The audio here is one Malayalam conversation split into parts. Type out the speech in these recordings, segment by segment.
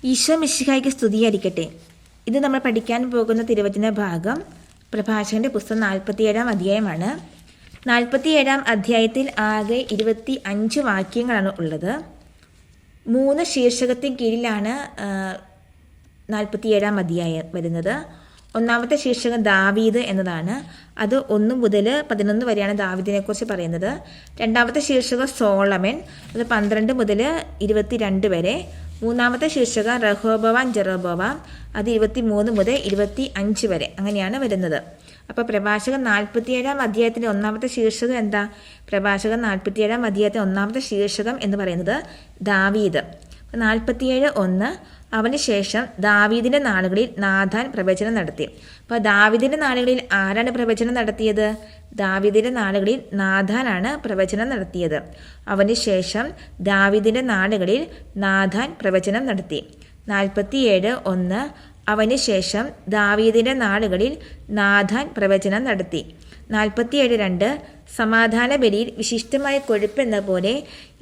ഈശോ മിശിഹായ്ക്ക് സ്തുതിയായിരിക്കട്ടെ. ഇത് നമ്മൾ പഠിക്കാൻ പോകുന്ന തിരുവചന ഭാഗം പ്രഭാഷകന്റെ പുസ്തകം 47-ാം അധ്യായമാണ്. 47-ാം അധ്യായത്തിൽ ആകെ 25 വാക്യങ്ങളാണ് ഉള്ളത്. 3 ശീർഷകത്തിന് കീഴിലാണ് 47-ാം അധ്യായം വരുന്നത്. ഒന്നാമത്തെ ശീർഷകം ദാവീദ് എന്നതാണ്. അത് 1 മുതൽ 11 വരെയാണ് ദാവീദിനെ കുറിച്ച് പറയുന്നത്. രണ്ടാമത്തെ ശീർഷകം സോളമൻ, അത് 12 മുതൽ 22 വരെ. മൂന്നാമത്തെ ശീർഷകം റഹോബവാൻ ജെറോബോവാം, അത് 23 മുതൽ 25 വരെ. അങ്ങനെയാണ് വരുന്നത്. അപ്പോൾ പ്രഭാഷകൻ 47-ാം അധ്യായത്തിൻ്റെ ഒന്നാമത്തെ ശീർഷകം എന്താ? പ്രഭാഷകൻ 47-ാം അധ്യായത്തിൻ്റെ ഒന്നാമത്തെ ശീർഷകം എന്ന് പറയുന്നത് ദാവീദ്. 47:1 അവന് ശേഷം ദാവീദിൻ്റെ നാളുകളിൽ നാഥാൻ പ്രവചനം നടത്തി. അപ്പോൾ ദാവീദിൻ്റെ നാളുകളിൽ ആരാണ് പ്രവചനം നടത്തിയത്? ദാവീദിൻ്റെ നാളുകളിൽ നാഥാനാണ് പ്രവചനം നടത്തിയത്. അവന് ശേഷം ദാവീദിൻ്റെ നാളുകളിൽ നാഥാൻ പ്രവചനം നടത്തി. 47:1 അവന് ശേഷം ദാവീദിൻ്റെ നാളുകളിൽ നാഥാൻ പ്രവചനം നടത്തി. 47:2 സമാധാന ബലിയിൽ വിശിഷ്ടമായ കൊഴുപ്പെന്ന പോലെ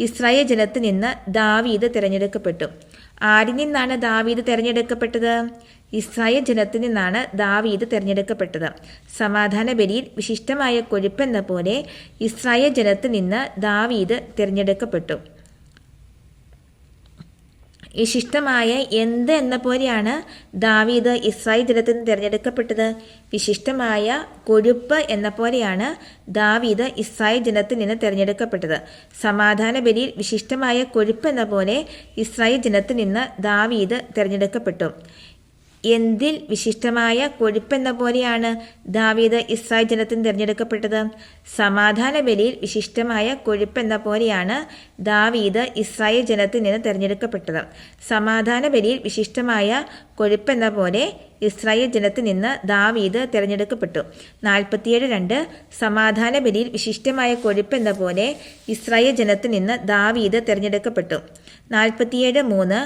ഇസ്രായേൽ ജനത്തിൽ നിന്ന് ദാവീദ് തിരഞ്ഞെടുക്കപ്പെട്ടു. ആരിൽ നിന്നാണ് ദാവീദ് തിരഞ്ഞെടുക്കപ്പെട്ടത്? ഇസ്രായേൽ ജനത്തിൽ നിന്നാണ് ദാവീദ് തിരഞ്ഞെടുക്കപ്പെട്ടത്. സമാധാന ബലിയിൽ വിശിഷ്ടമായ കൊഴുപ്പെന്ന പോലെ ഇസ്രായേൽ ജനത്തിൽ നിന്ന് ദാവീദ് തിരഞ്ഞെടുക്കപ്പെട്ടു. വിശിഷ്ടമായ എന്ത് എന്ന പോലെയാണ് ദാവീദ് ഇസ്രായേൽ ജനത്തിൽ നിന്ന് തിരഞ്ഞെടുക്കപ്പെട്ടത്? വിശിഷ്ടമായ കൊഴുപ്പ് എന്ന പോലെയാണ് ദാവീദ് ഇസ്രായേൽ ജനത്തിൽ നിന്ന് തിരഞ്ഞെടുക്കപ്പെട്ടത്. സമാധാന ബലിയിൽ വിശിഷ്ടമായ കൊഴുപ്പ് എന്ന പോലെ ഇസ്രായേൽ ജനത്തിൽ നിന്ന് ദാവീദ് തിരഞ്ഞെടുക്കപ്പെട്ടു. എന്തിൽ വിശിഷ്ടമായ കൊഴുപ്പെന്ന പോലെയാണ് ദാവീദ് ഇസ്രായേൽ ജനത്തിൽ തിരഞ്ഞെടുക്കപ്പെട്ടത്? സമാധാന ബലിയിൽ വിശിഷ്ടമായ കൊഴുപ്പെന്ന പോലെയാണ് ദാവീദ് ഇസ്രായേൽ ജനത്തിൽ നിന്ന് തിരഞ്ഞെടുക്കപ്പെട്ടത്. സമാധാന ബലിയിൽ വിശിഷ്ടമായ കൊഴുപ്പെന്ന പോലെ ഇസ്രായേൽ ജനത്തിൽ നിന്ന് ദാവീദ് തിരഞ്ഞെടുക്കപ്പെട്ടു. 47:2 സമാധാന ബലിയിൽ വിശിഷ്ടമായ കൊഴുപ്പെന്ന പോലെ ഇസ്രായേൽ ജനത്തിൽ നിന്ന് ദാവീദ് തിരഞ്ഞെടുക്കപ്പെട്ടു. 47:3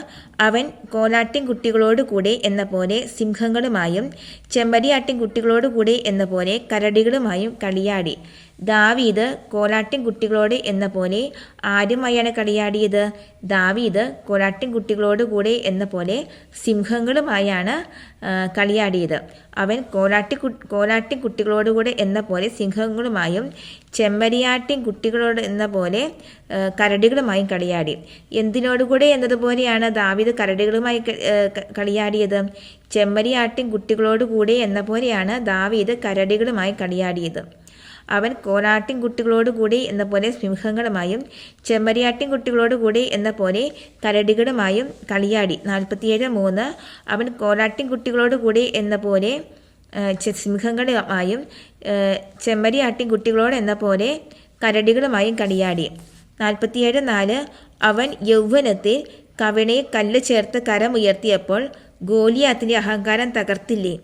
അവൻ കോലാട്ടിൻ കുട്ടികളോടുകൂടെ എന്ന പോലെ സിംഹങ്ങളുമായും ചെമ്മരിയാട്ടിൻ കുട്ടികളോടുകൂടെ എന്ന പോലെ കരടികളുമായും കളിയാടി. ദാവീദ് കോലാട്ടിൻ കുട്ടികളോട് എന്ന പോലെ ആരുമായാണ് കളിയാടിയത്? ദാവീദ് കോലാട്ടിൻ കുട്ടികളോടുകൂടെ എന്ന പോലെ സിംഹങ്ങളുമായാണ് കളിയാടിയത്. അവൻ കോലാട്ടിൻ കുട്ടികളോടുകൂടെ എന്ന പോലെ സിംഹങ്ങളുമായും ചെമ്മരിയാട്ടിൻ കുട്ടികളോട് എന്ന പോലെ കരടികളുമായും കളിയാടി. എന്തിനോടുകൂടെ എന്നതുപോലെയാണ് ദാവീദ് കരടികളുമായി കളിയാടിയത്? ചെമ്മരിയാട്ടിൻ കുട്ടികളോടുകൂടെ എന്ന പോലെയാണ് ദാവീദ് കരടികളുമായി കളിയാടിയത്. അവൻ കോലാട്ടിൻ കുട്ടികളോടുകൂടി എന്ന പോലെ സിംഹങ്ങളുമായും ചെമ്മരിയാട്ടിൻ കുട്ടികളോടുകൂടി എന്ന പോലെ കരടികളുമായും കളിയാടി. 47:3 അവൻ കോലാട്ടിൻ കുട്ടികളോടുകൂടി എന്ന പോലെ സിംഹങ്ങളുമായും ചെമ്മരിയാട്ടിൻ കുട്ടികളോട് എന്ന പോലെ കരടികളുമായും കളിയാടി. 47:4 അവൻ യൗവനത്തിൽ കവിണയിൽ കല്ല് ചേർത്ത് കരമുയർത്തിയപ്പോൾ ഗോലിയാത്തിന്റെ അഹങ്കാരം തകർത്തില്ലേ?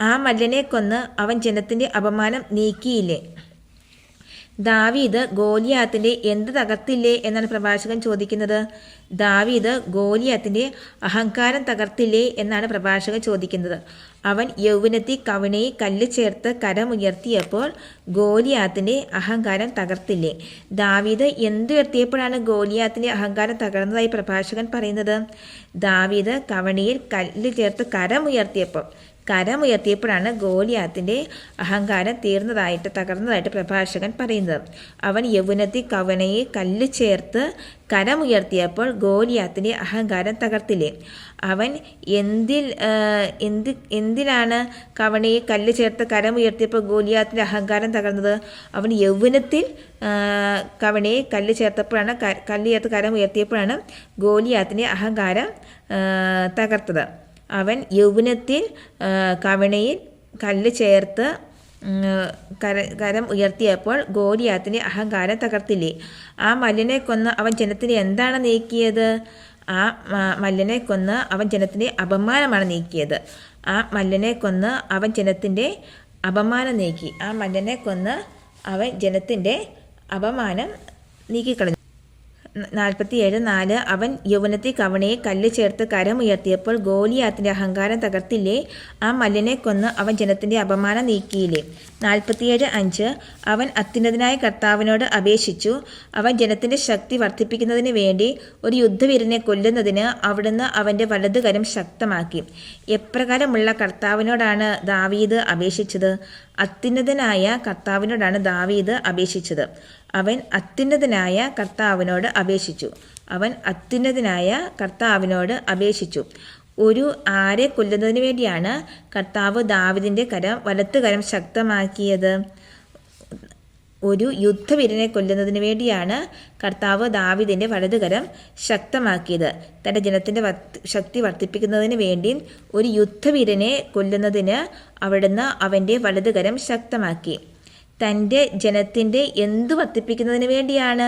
ആ മല്ലനെ കൊന്ന് അവൻ ജനത്തിന്റെ അപമാനം നീക്കിയില്ലേ? ദാവീദ് ഗോലിയാത്തിന്റെ എന്ത് തകർത്തില്ലേ എന്നാണ് പ്രഭാഷകൻ ചോദിക്കുന്നത്. ദാവീദ് ഗോലിയാത്തിന്റെ അഹങ്കാരം തകർത്തില്ലേ എന്നാണ് പ്രഭാഷകൻ ചോദിക്കുന്നത്. അവൻ യൗവനത്തിൽ കവിണയിൽ കല്ല് ചേർത്ത് കരമുയർത്തിയപ്പോൾ ഗോലിയാത്തിന്റെ അഹങ്കാരം തകർത്തില്ലേ? ദാവീദ് എന്തുയർത്തിയപ്പോഴാണ് ഗോലിയാത്തിന്റെ അഹങ്കാരം തകർന്നതായി പ്രഭാഷകൻ പറയുന്നത്? ദാവീദ് കവിണയിൽ കല്ല് ചേർത്ത് കരമുയർത്തിയപ്പോഴാണ് ഗോലിയാത്തിന്റെ അഹങ്കാരം തകർന്നതായിട്ട് പ്രഭാഷകൻ പറയുന്നത്. അവൻ യൗവനത്തിൽ കവണയിൽ കല്ല് ചേർത്ത് കരമുയർത്തിയപ്പോൾ ഗോലിയാത്തിന്റെ അഹങ്കാരം തകർത്തില്ലേ? അവൻ എന്തിലാണ് കവണയിൽ കല്ല് ചേർത്ത് കരമുയർത്തിയപ്പോൾ ഗോലിയാത്തിന്റെ അഹങ്കാരം തകർന്നത്? അവൻ യൗവനത്തിൽ കവണയിൽ കല്ല് ചേർത്ത് കരമുയർത്തിയപ്പോഴാണ് ഗോലിയാത്തിന്റെ അഹങ്കാരം തകർത്തത്. അവൻ യൗവനത്തിൽ കവിണയിൽ കല്ല് ചേർത്ത് കരം ഉയർത്തിയപ്പോൾ ഗോലിയാത്തിന്റെ അഹങ്കാരം തകർത്തില്ലേ? ആ മല്ലനെ കൊന്ന് അവൻ ജനത്തിന് എന്താണ് നീക്കിയത്? ആ മല്ലനെ കൊന്ന് അവൻ ജനത്തിന്റെ അപമാനമാണ് നീക്കിയത്. ആ മല്ലനെ കൊന്ന് അവൻ ജനത്തിന്റെ അപമാനം നീക്കി. ആ മല്ലനെ കൊന്ന് അവൻ ജനത്തിന്റെ അപമാനം നീക്കിക്കളഞ്ഞു. 47:4 അവൻ യൗവനത്തിൽ കവണയിൽ കല്ല് ചേർത്ത് കരമുയർത്തിയപ്പോൾ ഗോലിയാത്തിന്റെ അഹങ്കാരം തകർത്തില്ലേ? ആ മല്ലനെ കൊന്ന് അവൻ ജനത്തിന്റെ അപമാനം നീക്കിയില്ലേ? 47:5 അവൻ അത്യുന്നതനായ കർത്താവിനോട് അപേക്ഷിച്ചു. അവൻ ജനത്തിൻ്റെ ശക്തി വർദ്ധിപ്പിക്കുന്നതിന് വേണ്ടി ഒരു യുദ്ധവീരനെ കൊല്ലുന്നതിന് അവിടുന്ന് അവൻ്റെ വലതുകരം ശക്തമാക്കി. എപ്രകാരമുള്ള കർത്താവിനോടാണ് ദാവീദ് അപേക്ഷിച്ചത്? അത്യുന്നതനായ കർത്താവിനോടാണ് ദാവീദ് അപേക്ഷിച്ചത്. അവൻ അത്യുന്നതനായ കർത്താവിനോട് അപേക്ഷിച്ചു. അവൻ അത്യുന്നതനായ കർത്താവിനോട് അപേക്ഷിച്ചു. ഒരു ആരെ കൊല്ലുന്നതിന് വേണ്ടിയാണ് കർത്താവ് ദാവീദിൻ്റെ വലത്തുകരം ശക്തമാക്കിയത്? ഒരു യുദ്ധവീരനെ കൊല്ലുന്നതിന് വേണ്ടിയാണ് കർത്താവ് ദാവീദിൻ്റെ വലതുകരം ശക്തമാക്കിയത്. തൻ്റെ ജനത്തിൻ്റെ ശക്തി വർദ്ധിപ്പിക്കുന്നതിന് വേണ്ടി ഒരു യുദ്ധവീരനെ കൊല്ലുന്നതിന് അവിടുന്ന് അവൻ്റെ വലതുകരം ശക്തമാക്കി. തൻ്റെ ജനത്തിൻ്റെ എന്തു വർദ്ധിപ്പിക്കുന്നതിന് വേണ്ടിയാണ്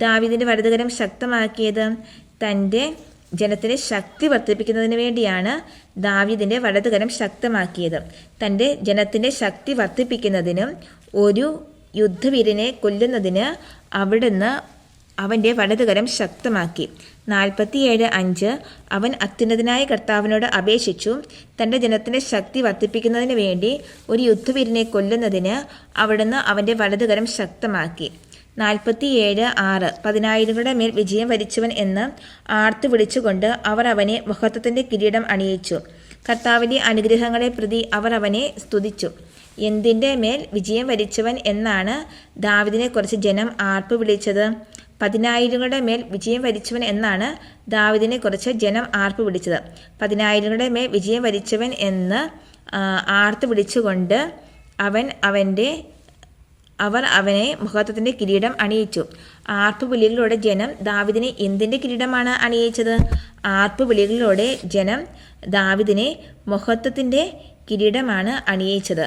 ദാവീദിൻ്റെ വലതുകരം ശക്തമാക്കിയത്? തൻ്റെ ജനത്തിൻ്റെ ശക്തി വർദ്ധിപ്പിക്കുന്നതിന് വേണ്ടിയാണ് ദാവീദിൻ്റെ വലതുകരം ശക്തമാക്കിയത്. തൻ്റെ ജനത്തിൻ്റെ ശക്തി വർദ്ധിപ്പിക്കുന്നതിനും ഒരു യുദ്ധവീരനെ കൊല്ലുന്നതിന് അവിടുന്ന് അവൻ്റെ വലതുകരം ശക്തമാക്കി. 47:5 അവൻ അത്യുന്നതനായ കർത്താവിനോട് അപേക്ഷിച്ചു. തൻ്റെ ജനത്തിൻ്റെ ശക്തി വർദ്ധിപ്പിക്കുന്നതിന് വേണ്ടി ഒരു യുദ്ധവീരനെ കൊല്ലുന്നതിന് അവിടുന്ന് അവൻ്റെ വലതുകരം ശക്തമാക്കി. 47:6 10,000ങ്ങളുടെ മേൽ വിജയം വരിച്ചവൻ എന്ന് ആർത്തു വിളിച്ചുകൊണ്ട് അവർ അവനെ മഹത്വത്തിൻ്റെ കിരീടം അണിയിച്ചു. കർത്താവിൻ്റെ അനുഗ്രഹങ്ങളെ പ്രതി അവർ അവനെ സ്തുതിച്ചു. എന്തിൻ്റെ മേൽ വിജയം വരിച്ചവൻ എന്നാണ് ദാവീദിനെക്കുറിച്ച് ജനം ആർപ്പ് വിളിച്ചത്? 10,000ങ്ങളുടെ മേൽ വിജയം വരിച്ചവൻ എന്നാണ് ദാവീദിനെക്കുറിച്ച് ജനം ആർപ്പ് വിളിച്ചത്. 10,000ങ്ങളുടെ മേൽ വിജയം വരിച്ചവൻ എന്ന് ആർത്ത് വിളിച്ചുകൊണ്ട് അവർ അവനെ മഹത്വത്തിൻ്റെ കിരീടം അണിയിച്ചു. ആർപ്പുവിളികളിലൂടെ ജനം ദാവീദിനെ എന്തിൻ്റെ കിരീടമാണ് അണിയിച്ചത്? ആർപ്പുവിളികളിലൂടെ ജനം ദാവീദിനെ മഹത്വത്തിൻ്റെ കിരീടമാണ് അണിയിച്ചത്.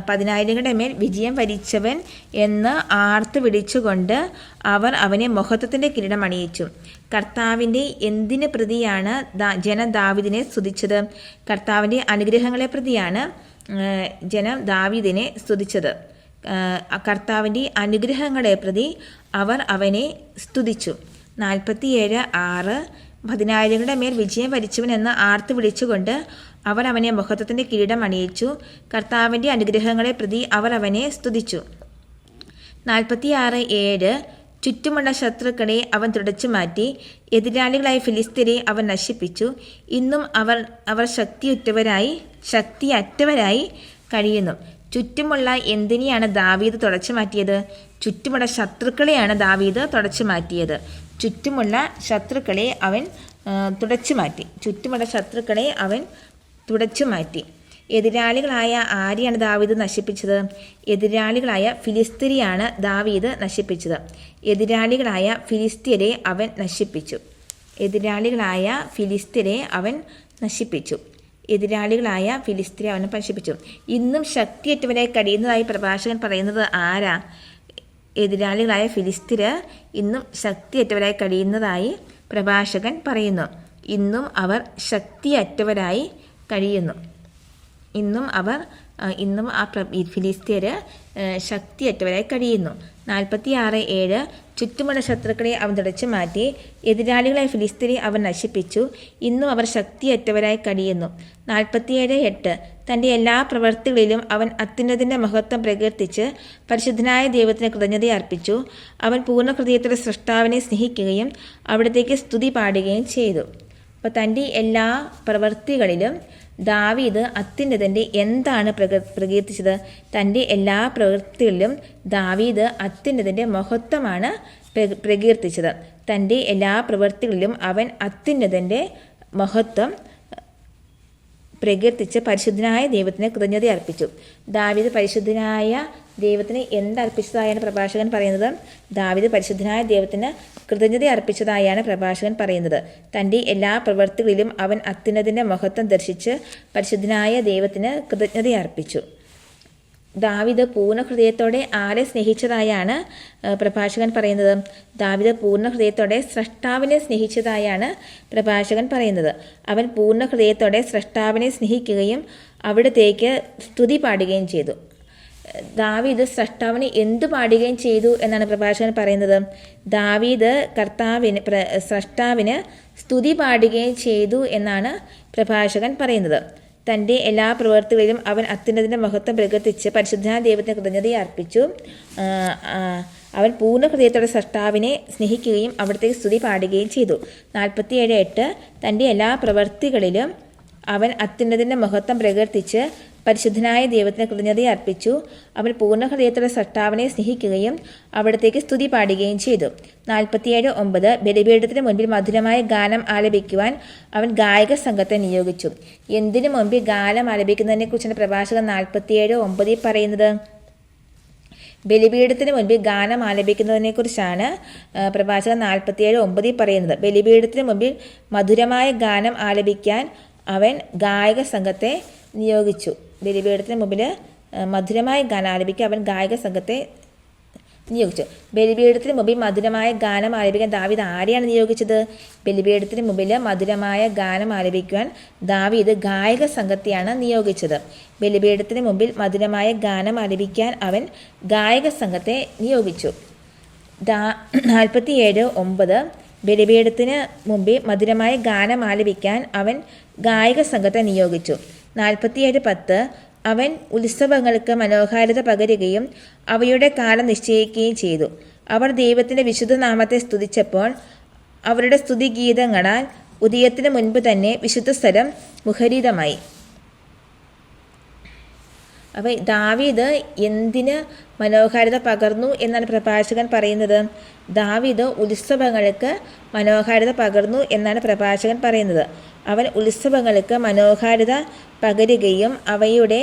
10,000ങ്ങളുടെ മേൽ വിജയം വരിച്ചവൻ എന്ന് ആർത്ത് വിളിച്ചുകൊണ്ട് അവർ അവനെ മഹത്വത്തിൻ്റെ കിരീടം അണിയിച്ചു. കർത്താവിൻ്റെ എന്തിന് പ്രതിയാണ് ജനം ദാവീദിനെ സ്തുതിച്ചത്? കർത്താവിൻ്റെ അനുഗ്രഹങ്ങളെ പ്രതിയാണ് ജനം ദാവീദിനെ സ്തുതിച്ചത്. കർത്താവിൻ്റെ അനുഗ്രഹങ്ങളെ പ്രതി അവർ അവനെ സ്തുതിച്ചു. 47:6 10,000ങ്ങളുടെ മേൽ വിജയം വരിച്ചവൻ എന്ന് ആർത്ത് വിളിച്ചുകൊണ്ട് അവർ അവനെ മഹത്വത്തിൻ്റെ കിരീടം അണിയിച്ചു. കർത്താവിൻ്റെ അനുഗ്രഹങ്ങളെ പ്രതി അവർ അവനെ സ്തുതിച്ചു. 46:7 ചുറ്റുമുള്ള ശത്രുക്കളെ അവൻ തുടച്ചു മാറ്റി. എതിരാളികളായ ഫിലിസ്ത്യരെ അവൻ നശിപ്പിച്ചു. ഇന്നും അവർ ശക്തിയറ്റവരായി കഴിയുന്നു. ചുറ്റുമുള്ള എന്തിനെയാണ് ദാവീദ് തുടച്ചു മാറ്റിയത്? ചുറ്റുമുള്ള ശത്രുക്കളെയാണ് ദാവീദ് തുടച്ചു മാറ്റിയത്. ചുറ്റുമുള്ള ശത്രുക്കളെ അവൻ തുടച്ചു മാറ്റി. എതിരാളികളായ ആരെയാണ് ദാവീദ് നശിപ്പിച്ചത്? എതിരാളികളായ ഫിലിസ്ത്യരെയാണ് ദാവീദ് നശിപ്പിച്ചത്. എതിരാളികളായ ഫിലിസ്ത്യരെ അവൻ നശിപ്പിച്ചു. അവനെ നശിപ്പിച്ചു. ഇന്നും ശക്തിയേറ്റവരായി കഴിയുന്നതായി പ്രഭാഷകൻ പറയുന്നത് ആരാ? എതിരാളികളായ ഫിലിസ്ത്യര് ഇന്നും ശക്തിയേറ്റവരായി കഴിയുന്നതായി പ്രഭാഷകൻ പറയുന്നു. ഇന്നും അവർ ശക്തിയറ്റവരായി കഴിയുന്നു. ഇന്നും ഫിലിസ്ത്യര് ശക്തിയറ്റവരായി കഴിയുന്നു. 46:7 ചുറ്റുമുള്ള ശത്രുക്കളെ അവൻ തുടച്ചു മാറ്റി. എതിരാളികളായ ഫിലിസ്ത്യരെ അവൻ നശിപ്പിച്ചു. ഇന്നും അവർ ശക്തിയറ്റവരായി കഴിയുന്നു. 47:8 തൻ്റെ എല്ലാ പ്രവൃത്തികളിലും അവൻ അത്യുന്നതൻ്റെ മഹത്വം പ്രകീർത്തിച്ച് പരിശുദ്ധനായ ദൈവത്തിന് കൃതജ്ഞത അർപ്പിച്ചു. അവൻ പൂർണ്ണ ഹൃദയത്തോടെ സൃഷ്ടാവിനെ സ്നേഹിക്കുകയും അവിടത്തേക്ക് സ്തുതി പാടുകയും ചെയ്തു. അപ്പോൾ തൻ്റെ എല്ലാ പ്രവൃത്തികളിലും ദാവീദ് അത്യുന്നതൻ്റെ എന്താണ് പ്രകീർത്തിച്ചത്? തൻ്റെ എല്ലാ പ്രവൃത്തികളിലും ദാവീദ് അത്യുന്നതൻ്റെ മഹത്വമാണ് പ്രകീർത്തിച്ചത്. തൻ്റെ എല്ലാ പ്രവൃത്തികളിലും അവൻ അത്യുന്നതൻ്റെ മഹത്വം പ്രകീർത്തിച്ച് പരിശുദ്ധനായ ദൈവത്തിന് കൃതജ്ഞത അർപ്പിച്ചു. ദാവീദ് പരിശുദ്ധനായ ദൈവത്തിന് എന്തർപ്പിച്ചതായാണ് പ്രഭാഷകൻ പറയുന്നത്? ദാവീദ് പരിശുദ്ധനായ ദൈവത്തിന് കൃതജ്ഞത അർപ്പിച്ചതായാണ് പ്രഭാഷകൻ പറയുന്നത്. തൻ്റെ എല്ലാ പ്രവൃത്തികളിലും അവൻ അത്യുന്നതൻ്റെ മഹത്വം ദർശിച്ച് പരിശുദ്ധനായ ദൈവത്തിന് കൃതജ്ഞത അർപ്പിച്ചു. ദാവീദ് പൂർണ്ണ ഹൃദയത്തോടെ ആരെ സ്നേഹിച്ചതായാണ് പ്രഭാഷകൻ പറയുന്നത്? ദാവീദ് പൂർണ്ണ ഹൃദയത്തോടെ സ്രഷ്ടാവിനെ സ്നേഹിച്ചതായാണ് പ്രഭാഷകൻ പറയുന്നത്. അവൻ പൂർണ്ണ ഹൃദയത്തോടെ സ്രഷ്ടാവിനെ സ്നേഹിക്കുകയും അവിടത്തേക്ക് സ്തുതി പാടുകയും ചെയ്തു. ദാവീദ് സ്രഷ്ടാവിനെ എന്തു പാടുകയും ചെയ്തു എന്നാണ് പ്രഭാഷകൻ പറയുന്നത്? ദാവീദ് സ്രഷ്ടാവിന് സ്തുതി പാടുകയും ചെയ്തു എന്നാണ് പ്രഭാഷകൻ പറയുന്നത്. തൻ്റെ എല്ലാ പ്രവൃത്തികളിലും അവൻ അത്യുന്നതിൻ്റെ മഹത്വം പ്രകടിപ്പിച്ച് പരിശുദ്ധനായ ദൈവത്തിന് കൃതജ്ഞതയെ അർപ്പിച്ചു. അവൻ പൂർണ്ണ ഹൃദയത്തോടെ സൃഷ്ടാവിനെ സ്നേഹിക്കുകയും അവിടത്തേക്ക് സ്തുതി പാടുകയും ചെയ്തു. 47:8 തൻ്റെ എല്ലാ പ്രവൃത്തികളിലും അവൻ അത്യുന്നതിൻ്റെ മഹത്വം പ്രകീർത്തിച്ച് പരിശുദ്ധനായ ദൈവത്തിന് കൃതജ്ഞതയെ അർപ്പിച്ചു. അവൻ പൂർണ്ണ ഹൃദയത്തോടെ സൃഷ്ടാവിനെ സ്നേഹിക്കുകയും അവിടത്തേക്ക് സ്തുതി പാടുകയും ചെയ്തു. 47:9 ബലിപീഠത്തിന് മുൻപിൽ മധുരമായ ഗാനം ആലപിക്കുവാൻ അവൻ ഗായക സംഘത്തെ നിയോഗിച്ചു. എന്തിനു മുൻപിൽ ഗാനം ആലപിക്കുന്നതിനെ കുറിച്ചാണ് പ്രഭാഷകൻ 47:9 പറയുന്നത്? ബലിപീഠത്തിന് മുൻപിൽ ഗാനം ആലപിക്കുന്നതിനെ കുറിച്ചാണ് പ്രഭാഷകൻ 47:9 പറയുന്നത്. ബലിപീഠത്തിന് മുൻപിൽ മധുരമായ ഗാനം ആലപിക്കാൻ അവൻ ഗായക സംഘത്തെ നിയോഗിച്ചു. ബലിപീഠത്തിന് മുമ്പിൽ മധുരമായ ഗാനം ആലപിക്കാൻ അവൻ ഗായക സംഘത്തെ നിയോഗിച്ചു. ബലിപീഠത്തിന് മുമ്പിൽ മധുരമായ ഗാനം ആലപിക്കാൻ ദാവീദ് ആരെയാണ് നിയോഗിച്ചത്? ബലിപീഠത്തിന് മുമ്പിൽ മധുരമായ ഗാനം ആലപിക്കുവാൻ ദാവീദ് ഗായക സംഘത്തെയാണ് നിയോഗിച്ചത്. ബലിപീഠത്തിന് മുമ്പിൽ മധുരമായ ഗാനം ആലപിക്കാൻ അവൻ ഗായക സംഘത്തെ നിയോഗിച്ചു. 47:9 ബലിപീഠത്തിന് മുമ്പിൽ മധുരമായ ഗാനം ആലപിക്കാൻ അവൻ ഗായക സംഘത്തെ നിയോഗിച്ചു. 47:10 അവൻ ഉത്സവങ്ങൾക്ക് മനോഹാരിത പകരുകയും അവയുടെ കാലം നിശ്ചയിക്കുകയും ചെയ്തു. അവർ ദൈവത്തിൻ്റെ വിശുദ്ധ നാമത്തെ സ്തുതിച്ചപ്പോൾ അവരുടെ സ്തുതിഗീതങ്ങളാൽ ഉദയത്തിന് മുൻപ് തന്നെ വിശുദ്ധ സ്ഥലം മുഖരിതമായി. അപ്പോൾ ദാവീദ് എന്തിന് മനോഹാരിത പകർന്നു എന്നാണ് പ്രഭാഷകൻ പറയുന്നത്? ദാവീദ് ഉത്സവങ്ങൾക്ക് മനോഹാരിത പകർന്നു എന്നാണ് പ്രഭാഷകൻ പറയുന്നത്. അവൻ ഉത്സവങ്ങൾക്ക് മനോഹാരിത പകരുകയും അവയുടെ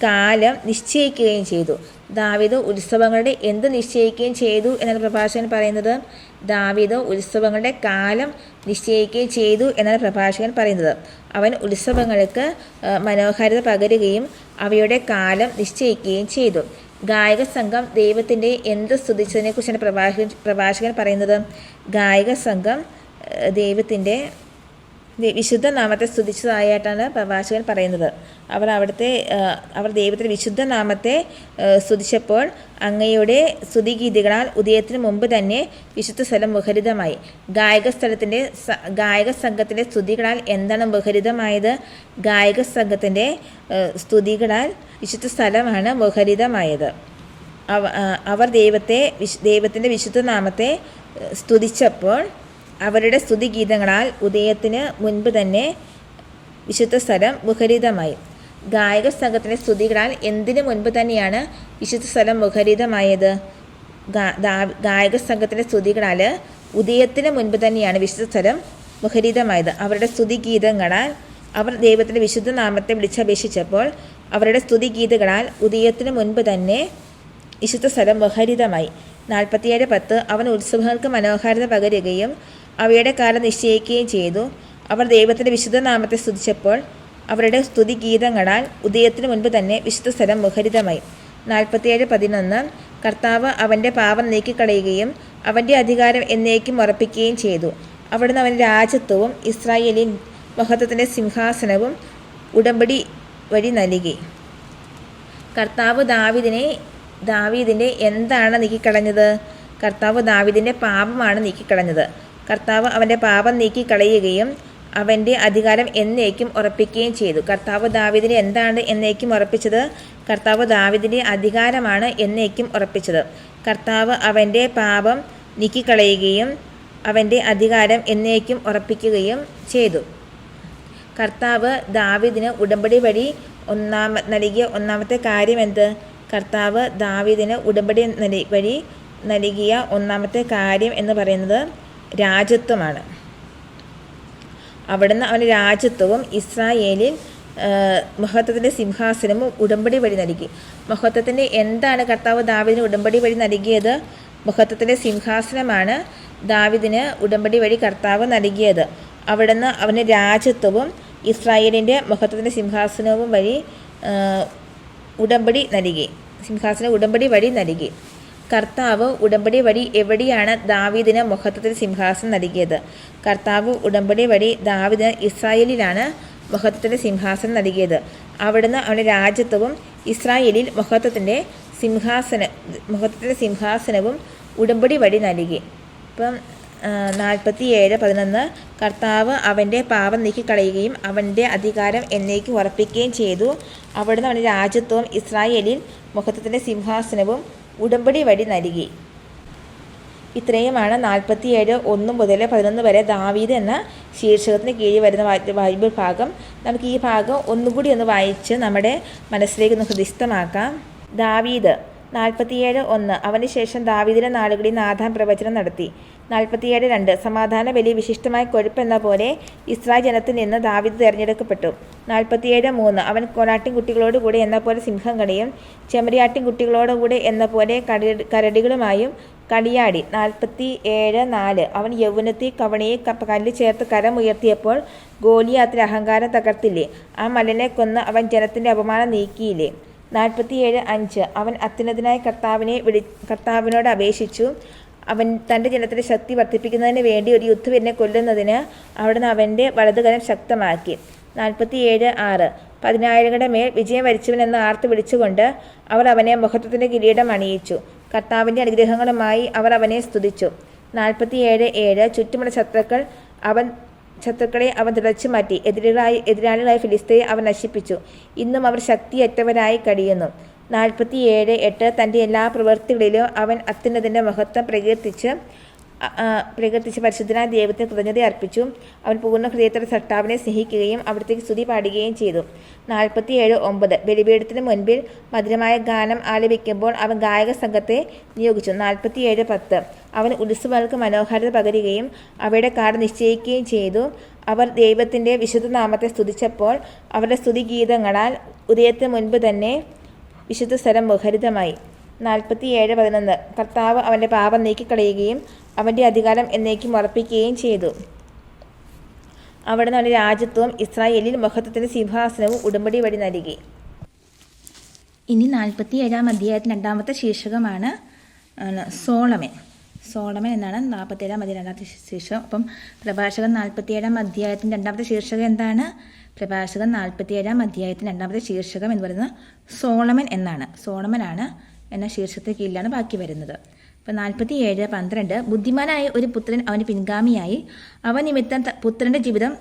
കാലം നിശ്ചയിക്കുകയും ചെയ്തു. ദാവീദ് ഉത്സവങ്ങളുടെ എന്ത് നിശ്ചയിക്കുകയും ചെയ്തു എന്നാണ് പ്രഭാഷകൻ പറയുന്നത്? ദാവീദ് ഉത്സവങ്ങളുടെ കാലം നിശ്ചയിക്കുകയും ചെയ്തു എന്നാണ് പ്രഭാഷകൻ പറയുന്നത്. അവൻ ഉത്സവങ്ങൾക്ക് മനോഹാരിത പകരുകയും അവയുടെ കാലം നിശ്ചയിക്കുകയും ചെയ്തു. ഗായക സംഘം ദൈവത്തിൻ്റെ എന്ത് സ്തുതിച്ചതിനെ കുറിച്ചാണ് പ്രഭാഷകൻ പറയുന്നത്? ഗായക സംഘം ദൈവത്തിൻ്റെ വിശുദ്ധ നാമത്തെ സ്തുതിച്ചതായിട്ടാണ് പ്രഭാഷകൻ പറയുന്നത്. അവർ ദൈവത്തിൻ്റെ വിശുദ്ധ നാമത്തെ സ്തുതിച്ചപ്പോൾ അങ്ങയുടെ സ്തുതിഗീതികളാൽ ഉദയത്തിന് മുമ്പ് തന്നെ വിശുദ്ധ സ്ഥലം മുഖരിതമായി. ഗായക സംഘത്തിൻ്റെ സ്തുതികളാൽ എന്താണ് മുഖരിതമായത്? ഗായക സംഘത്തിൻ്റെ സ്തുതികളാൽ വിശുദ്ധ സ്ഥലമാണ് മുഖരിതമായത്. അവർ ദൈവത്തിൻ്റെ വിശുദ്ധ നാമത്തെ സ്തുതിച്ചപ്പോൾ അവരുടെ സ്തുതിഗീതങ്ങളാൽ ഉദയത്തിന് മുൻപ് തന്നെ വിശുദ്ധ സ്ഥലം മുഖരിതമായി. ഗായക സംഘത്തിൻ്റെ സ്തുതികളാൽ എന്തിനു മുൻപ് തന്നെയാണ് വിശുദ്ധ സ്ഥലം മുഖരിതമായത്? ഗായക സംഘത്തിൻ്റെ സ്തുതികളാൽ ഉദയത്തിന് മുൻപ് തന്നെയാണ് വിശുദ്ധ സ്ഥലം മുഖരിതമായത്. അവരുടെ സ്തുതിഗീതങ്ങളാൽ അവർ ദൈവത്തിൻ്റെ വിശുദ്ധ നാമത്തെ വിളിച്ചപേക്ഷിച്ചപ്പോൾ അവരുടെ സ്തുതിഗീതങ്ങളാൽ ഉദയത്തിന് മുൻപ് തന്നെ വിശുദ്ധ സ്ഥലം മുഖരിതമായി. 47:10 അവൻ ഉത്സവങ്ങൾക്ക് മനോഹാരിത പകരുകയും അവയുടെ കാലം നിശ്ചയിക്കുകയും ചെയ്തു. അവർ ദൈവത്തിൻ്റെ വിശുദ്ധ നാമത്തെ സ്തുതിച്ചപ്പോൾ അവരുടെ സ്തുതിഗീതങ്ങളാൽ ഉദയത്തിന് മുൻപ് തന്നെ വിശുദ്ധ സ്ഥലം മുഖരിതമായി. 47:11 കർത്താവ് അവൻ്റെ പാപം നീക്കിക്കളയുകയും അവൻ്റെ അധികാരം എന്നേക്കും ഉറപ്പിക്കുകയും ചെയ്തു. അവിടുന്ന് അവൻ്റെ രാജത്വവും ഇസ്രായേലിൻ മഹത്വത്തിൻ്റെ സിംഹാസനവും ഉടമ്പടി വഴി നൽകി. കർത്താവ് ദാവീദിൻ്റെ എന്താണ് നീക്കിക്കളഞ്ഞത്? കർത്താവ് ദാവീദിൻ്റെ പാപമാണ് നീക്കിക്കളഞ്ഞത്. കർത്താവ് അവൻ്റെ പാപം നീക്കിക്കളയുകയും അവൻ്റെ അധികാരം എന്നേക്കും ഉറപ്പിക്കുകയും ചെയ്തു. കർത്താവ് ദാവീദിനെ എന്താണ് എന്നേക്കും ഉറപ്പിച്ചത്? കർത്താവ് ദാവീദിൻ്റെ അധികാരമാണ് എന്നേക്കും ഉറപ്പിച്ചത്. കർത്താവ് അവൻ്റെ പാപം നീക്കിക്കളയുകയും അവൻ്റെ അധികാരം എന്നേക്കും ഉറപ്പിക്കുകയും ചെയ്തു. കർത്താവ് ദാവീദിന് ഉടമ്പടി വഴി നൽകിയ ഒന്നാമത്തെ കാര്യം എന്ത്? കർത്താവ് ദാവീദിന് ഉടമ്പടി വഴി നൽകിയ ഒന്നാമത്തെ കാര്യം എന്ന് പറയുന്നത് രാജത്വമാണ്. അവിടുന്ന് അവന് രാജത്വവും ഇസ്രായേലിൽ മഹത്വത്തിൻ്റെ സിംഹാസനവും ഉടമ്പടി വഴി നൽകി. മഹത്വത്തിൻ്റെ എന്താണ് കർത്താവ് ദാവീദിന് ഉടമ്പടി വഴി നൽകിയത്? മഹത്വത്തിൻ്റെ സിംഹാസനമാണ് ദാവീദിന് ഉടമ്പടി വഴി കർത്താവ് നൽകിയത്. അവിടുന്ന് അവന് രാജത്വവും ഇസ്രായേലിൻ്റെ മഹത്വത്തിൻ്റെ സിംഹാസനവും വഴി ഉടമ്പടി നൽകി. ഉടമ്പടി വഴി നൽകി. കർത്താവ് ഉടമ്പടി വഴി എവിടെയാണ് ദാവീദിന് മഹത്വത്തിൻ്റെ സിംഹാസനം നൽകിയത്? കർത്താവ് ഉടമ്പടി വഴി ദാവീദിന് ഇസ്രായേലിലാണ് മഹത്വത്തിൻ്റെ സിംഹാസനം നൽകിയത്. അവിടുന്ന് അവൻ്റെ രാജ്യത്വവും ഇസ്രായേലിൽ മഹത്വത്തിൻ്റെ സിംഹാസനവും ഉടമ്പടി വഴി നൽകി. ഇപ്പം 47:11 കർത്താവ് അവൻ്റെ പാപം നീക്കിക്കളയുകയും അവൻ്റെ അധികാരം എന്നേക്ക് ഉറപ്പിക്കുകയും ചെയ്തു. അവിടുന്ന് അവൻ്റെ രാജ്യത്വവും ഇസ്രായേലിൽ മഹത്വത്തിൻ്റെ സിംഹാസനവും ഉടമ്പടി വഴി നൽകി. ഇത്രയുമാണ് 47:1 മുതൽ 11 വരെ ദാവീദ് എന്ന ശീർഷകത്തിന് കീഴിൽ വരുന്ന ബൈബിൾ ഭാഗം. നമുക്ക് ഈ ഭാഗം ഒന്നുകൂടി ഒന്ന് വായിച്ച് നമ്മുടെ മനസ്സിലേക്ക് ഒന്ന് ഹൃദിസ്ഥമാക്കാം. ദാവീദ് 47:1 അവന് ശേഷം ദാവീദിന്റെ നാളുകളിൽ നാഥാൻ പ്രവചനം നടത്തി. 47:2 സമാധാന ബലി വിശിഷ്ടമായ കൊഴുപ്പെന്ന പോലെ ഇസ്രായേൽ ജനത്തിൽ നിന്ന് ദാവീദ് തിരഞ്ഞെടുക്കപ്പെട്ടു. 47:3 അവൻ കോലാട്ടിൻകുട്ടികളോടുകൂടി എന്ന പോലെ സിംഹങ്ങളെയും ചെമ്മരിയാട്ടിൻകുട്ടികളോടുകൂടി എന്ന പോലെ കരടികളുമായും കളിയാടി. 47:4 അവൻ യൗവനത്തിൽ കവണിയെ കല്ല് ചേർത്ത് കരമുയർത്തിയപ്പോൾ ഗോലിയാത്തിന്റെ അഹങ്കാരം തകർത്തില്ലേ? ആ മലനെ കൊന്ന് അവൻ ജനത്തിന്റെ അപമാനം നീക്കിയില്ലേ? 47:5 അവൻ അത്യുന്നതനായ കർത്താവിനോട് അപേക്ഷിച്ചു. അവൻ തൻ്റെ ജനത്തിൻ്റെ ശക്തി വർദ്ധിപ്പിക്കുന്നതിന് വേണ്ടി ഒരു യുദ്ധവീരനെ കൊല്ലുന്നതിന് അവിടുന്ന് അവൻ്റെ വലതുകരം ശക്തമാക്കി. 47:6 10,000ങ്ങളുടെ മേൽ വിജയം വരിച്ചവനെന്ന് ആർത്ത് വിളിച്ചുകൊണ്ട് അവർ അവനെ മഹത്വത്തിൻ്റെ കിരീടം അണിയിച്ചു. കർത്താവിൻ്റെ അനുഗ്രഹങ്ങളുമായി അവർ അവനെ സ്തുതിച്ചു. 47:7 ചുറ്റുമുള്ള ശത്രുക്കളെ അവൻ തുടച്ചു മാറ്റി. എതിരാളികളായ ഫിലിസ്തീനെ അവൻ നശിപ്പിച്ചു. ഇന്നും അവർ ശക്തിയറ്റവരായി കഴിയുന്നു. 47:8 തൻ്റെ എല്ലാ പ്രവൃത്തികളിലും അവൻ അത്യുന്നതൻ്റെ മഹത്വം പ്രകീർത്തിച്ച് പരിശുദ്ധനായ ദൈവത്തിന് കൃതജ്ഞത അർപ്പിച്ചു. അവൻ പൂർണ്ണ ഹൃദയത്തോടെ സൃഷ്ടാവിനെ സ്നേഹിക്കുകയും അവിടത്തേക്ക് സ്തുതി പാടുകയും ചെയ്തു. 47:9 ബലിപീഠത്തിന് മുൻപിൽ മധുരമായ ഗാനം ആലപിക്കുമ്പോൾ അവൻ ഗായക സംഘത്തെ നിയോഗിച്ചു. 47:10 അവൻ ഉത്സവങ്ങൾക്ക് മനോഹാരിത പകരുകയും അവയുടെ കാർഡ് നിശ്ചയിക്കുകയും ചെയ്തു. അവർ ദൈവത്തിൻ്റെ വിശുദ്ധ നാമത്തെ സ്തുതിച്ചപ്പോൾ അവരുടെ സ്തുതിഗീതങ്ങളാൽ ഉദയത്തിന് മുൻപ് തന്നെ വിശുദ്ധ സ്ഥലം മുഖരിതമായി. 47:11 കർത്താവ് അവൻ്റെ പാപം നീക്കിക്കളയുകയും അവൻ്റെ അധികാരം എന്നേക്കും ഉറപ്പിക്കുകയും ചെയ്തു. അവിടുന്ന് അവൻ്റെ രാജ്യത്വവും ഇസ്രായേലിൽ മഹത്വത്തിൻ്റെ സിംഹാസനവും ഉടമ്പടി വഴി നൽകി. ഇനി 47-ാം അധ്യായത്തിൻ്റെ 2ാമത്തെ ശീർഷകമാണ് സോളമൻ എന്നാണ് 47-ാം അധ്യായം 2ാമത്തെ ശീർഷകം. അപ്പം പ്രഭാഷകൻ 47-ാം അധ്യായത്തിൻ്റെ 2ാമത്തെ ശീർഷകം എന്താണ്? പ്രഭാഷകൻ 47-ാം അധ്യായത്തിൻ്റെ 2ാമത്തെ ശീർഷകം എന്ന് പറയുന്നത് സോളമൻ എന്നാണ്. സോളമനാണ് എന്ന ശീർഷകത്തിന് കീഴിലാണ് ബാക്കി വരുന്നത്. അപ്പം 47:12 ബുദ്ധിമാനായ ഒരു പുത്രൻ അവന് പിൻഗാമിയായി, അവ നിമിത്തം പുത്രൻ്റെ ജീവിതം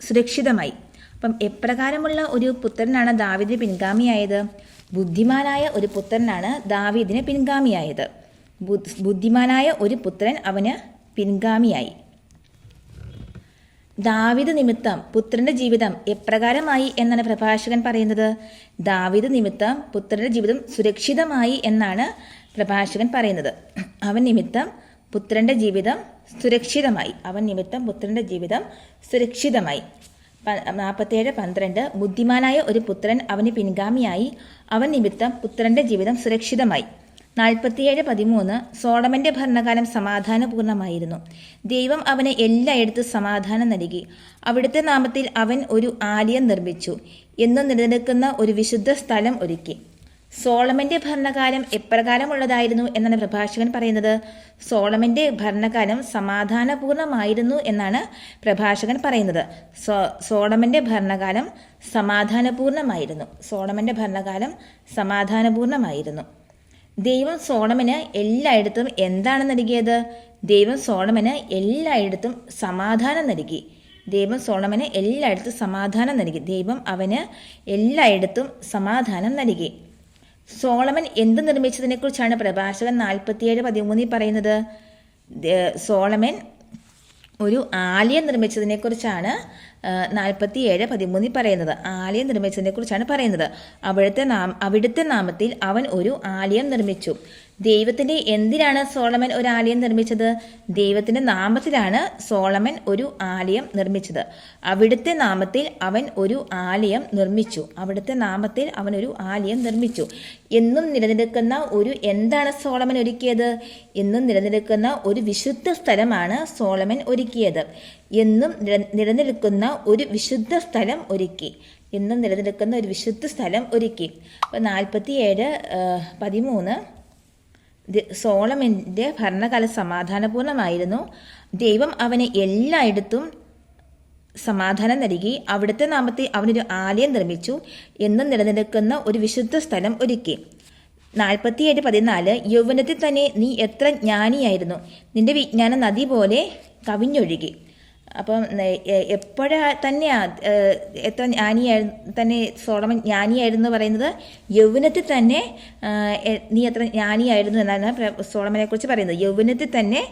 സുരക്ഷിതമായി. അപ്പം എപ്രകാരമുള്ള ഒരു പുത്രനാണ് ദാവീദിന് പിൻഗാമിയായത്? ബുദ്ധിമാനായ ഒരു പുത്രനാണ് ദാവീദിന് പിൻഗാമിയായത്. ബുദ്ധിമാനായ ഒരു പുത്രൻ അവന് പിൻഗാമിയായി. ദാവീദ് നിമിത്തം പുത്രന്റെ ജീവിതം എപ്രകാരമായി എന്നാണ് പ്രഭാഷകൻ പറയുന്നത്? ദാവീദ് നിമിത്തം പുത്രന്റെ ജീവിതം സുരക്ഷിതമായി എന്നാണ് പ്രഭാഷകൻ പറയുന്നത്. അവൻ നിമിത്തം പുത്രന്റെ ജീവിതം സുരക്ഷിതമായി. 47:12 ബുദ്ധിമാനായ ഒരു പുത്രൻ അവന് പിൻഗാമിയായി, അവൻ നിമിത്തം പുത്രന്റെ ജീവിതം സുരക്ഷിതമായി. 47:13 സോളമന്റെ ഭരണകാലം സമാധാനപൂർണമായിരുന്നു. ദൈവം അവന് എല്ലായിടത്തും സമാധാനം നൽകി. അവിടുത്തെ നാമത്തിൽ അവൻ ഒരു ആലയം നിർമ്മിച്ചു, എന്നും നിലനിൽക്കുന്ന ഒരു വിശുദ്ധ സ്ഥലം ഒരുക്കി. സോളമന്റെ ഭരണകാലം എപ്രകാരമുള്ളതായിരുന്നു എന്നാണ് പ്രഭാഷകൻ പറയുന്നത്? സോളമന്റെ ഭരണകാലം സമാധാനപൂർണമായിരുന്നു എന്നാണ് പ്രഭാഷകൻ പറയുന്നത്. സോളമന്റെ ഭരണകാലം സമാധാനപൂർണമായിരുന്നു. ദൈവം സോളമന് എല്ലായിടത്തും എന്താണ് നൽകിയത്? ദൈവം സോളമന് എല്ലായിടത്തും സമാധാനം നൽകി. ദൈവം അവന് എല്ലായിടത്തും സമാധാനം നൽകി. സോളമൻ എന്ത് നിർമ്മിച്ചതിനെ കുറിച്ചാണ് പ്രഭാഷകൻ 47:13 പറയുന്നത്? സോളമൻ ഒരു ആലയം നിർമ്മിച്ചതിനെ കുറിച്ചാണ് 47:13 പറയുന്നത്. ആലയം നിർമ്മിച്ചതിനെ കുറിച്ചാണ് പറയുന്നത്. അവിടുത്തെ നാമത്തിൽ അവൻ ഒരു ആലയം നിർമ്മിച്ചു. ദൈവത്തിന്റെ എന്തിനാണ് സോളമൻ ഒരു ആലയം നിർമ്മിച്ചത്? ദൈവത്തിന്റെ നാമത്തിലാണ് സോളമൻ ഒരു ആലയം നിർമ്മിച്ചത്. അവിടുത്തെ നാമത്തിൽ അവൻ ഒരു ആലയം നിർമ്മിച്ചു. എന്നും നിലനിൽക്കുന്ന എന്താണ് സോളമൻ ഒരുക്കിയത്? എന്നും നിലനിൽക്കുന്ന ഒരു വിശുദ്ധ സ്ഥലമാണ് സോളമൻ ഒരുക്കിയത്. എന്നും നിലനിൽക്കുന്ന ഒരു വിശുദ്ധ സ്ഥലം ഒരുക്കി. അപ്പോൾ 47:13 സോളമന്റെ ഭരണകാലം സമാധാനപൂർണമായിരുന്നു. ദൈവം അവന് എല്ലായിടത്തും സമാധാനം നൽകി. അവിടുത്തെ നാമത്തിൽ അവനൊരു ആലയം നിർമ്മിച്ചു, എന്നും നിലനിൽക്കുന്ന ഒരു വിശുദ്ധ സ്ഥലം ഒരുക്കി. 47:14 യൗവനത്തിൽ തന്നെ നീ എത്ര ജ്ഞാനിയായിരുന്നു, നിന്റെ വിജ്ഞാനം നദി പോലെ കവിഞ്ഞൊഴുകി. അപ്പം എപ്പോഴാ തന്നെയാ എത്ര തന്നെ സോളമൻ ജ്ഞാനിയായിരുന്നു പറയുന്നത്? യൗവനത്തിൽ തന്നെ നീ എത്ര ജ്ഞാനിയായിരുന്നു എന്നാണ് സോളമനെ കുറിച്ച് പറയുന്നത്. യൗവനത്തിൽ തന്നെ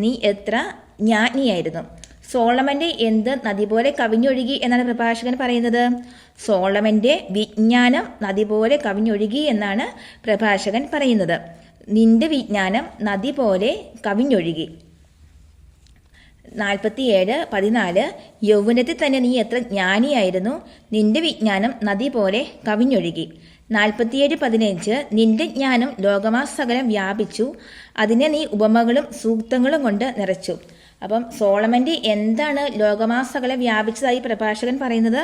നീ എത്ര ജ്ഞാനിയായിരുന്നു. സോളമൻ്റെ എന്ത് നദി പോലെ കവിഞ്ഞൊഴുകി എന്നാണ് പ്രഭാഷകൻ പറയുന്നത്? സോളമൻ്റെ വിജ്ഞാനം നദി പോലെ കവിഞ്ഞൊഴുകി എന്നാണ് പ്രഭാഷകൻ പറയുന്നത്. നിന്റെ വിജ്ഞാനം നദി പോലെ കവിഞ്ഞൊഴുകി. 47:14 യൗവനത്തിൽ തന്നെ നീ എത്ര ജ്ഞാനിയായിരുന്നു, നിന്റെ വിജ്ഞാനം നദി പോലെ കവിഞ്ഞൊഴുകി. 47:15 നിന്റെ ജ്ഞാനം ലോകമാസകലം വ്യാപിച്ചു, അതിനെ നീ ഉപമകളും സൂക്തങ്ങളും കൊണ്ട് നിറച്ചു. അപ്പം സോളമൻ്റെ എന്താണ് ലോകമാസകലം വ്യാപിച്ചതായി പ്രഭാഷകൻ പറയുന്നത്?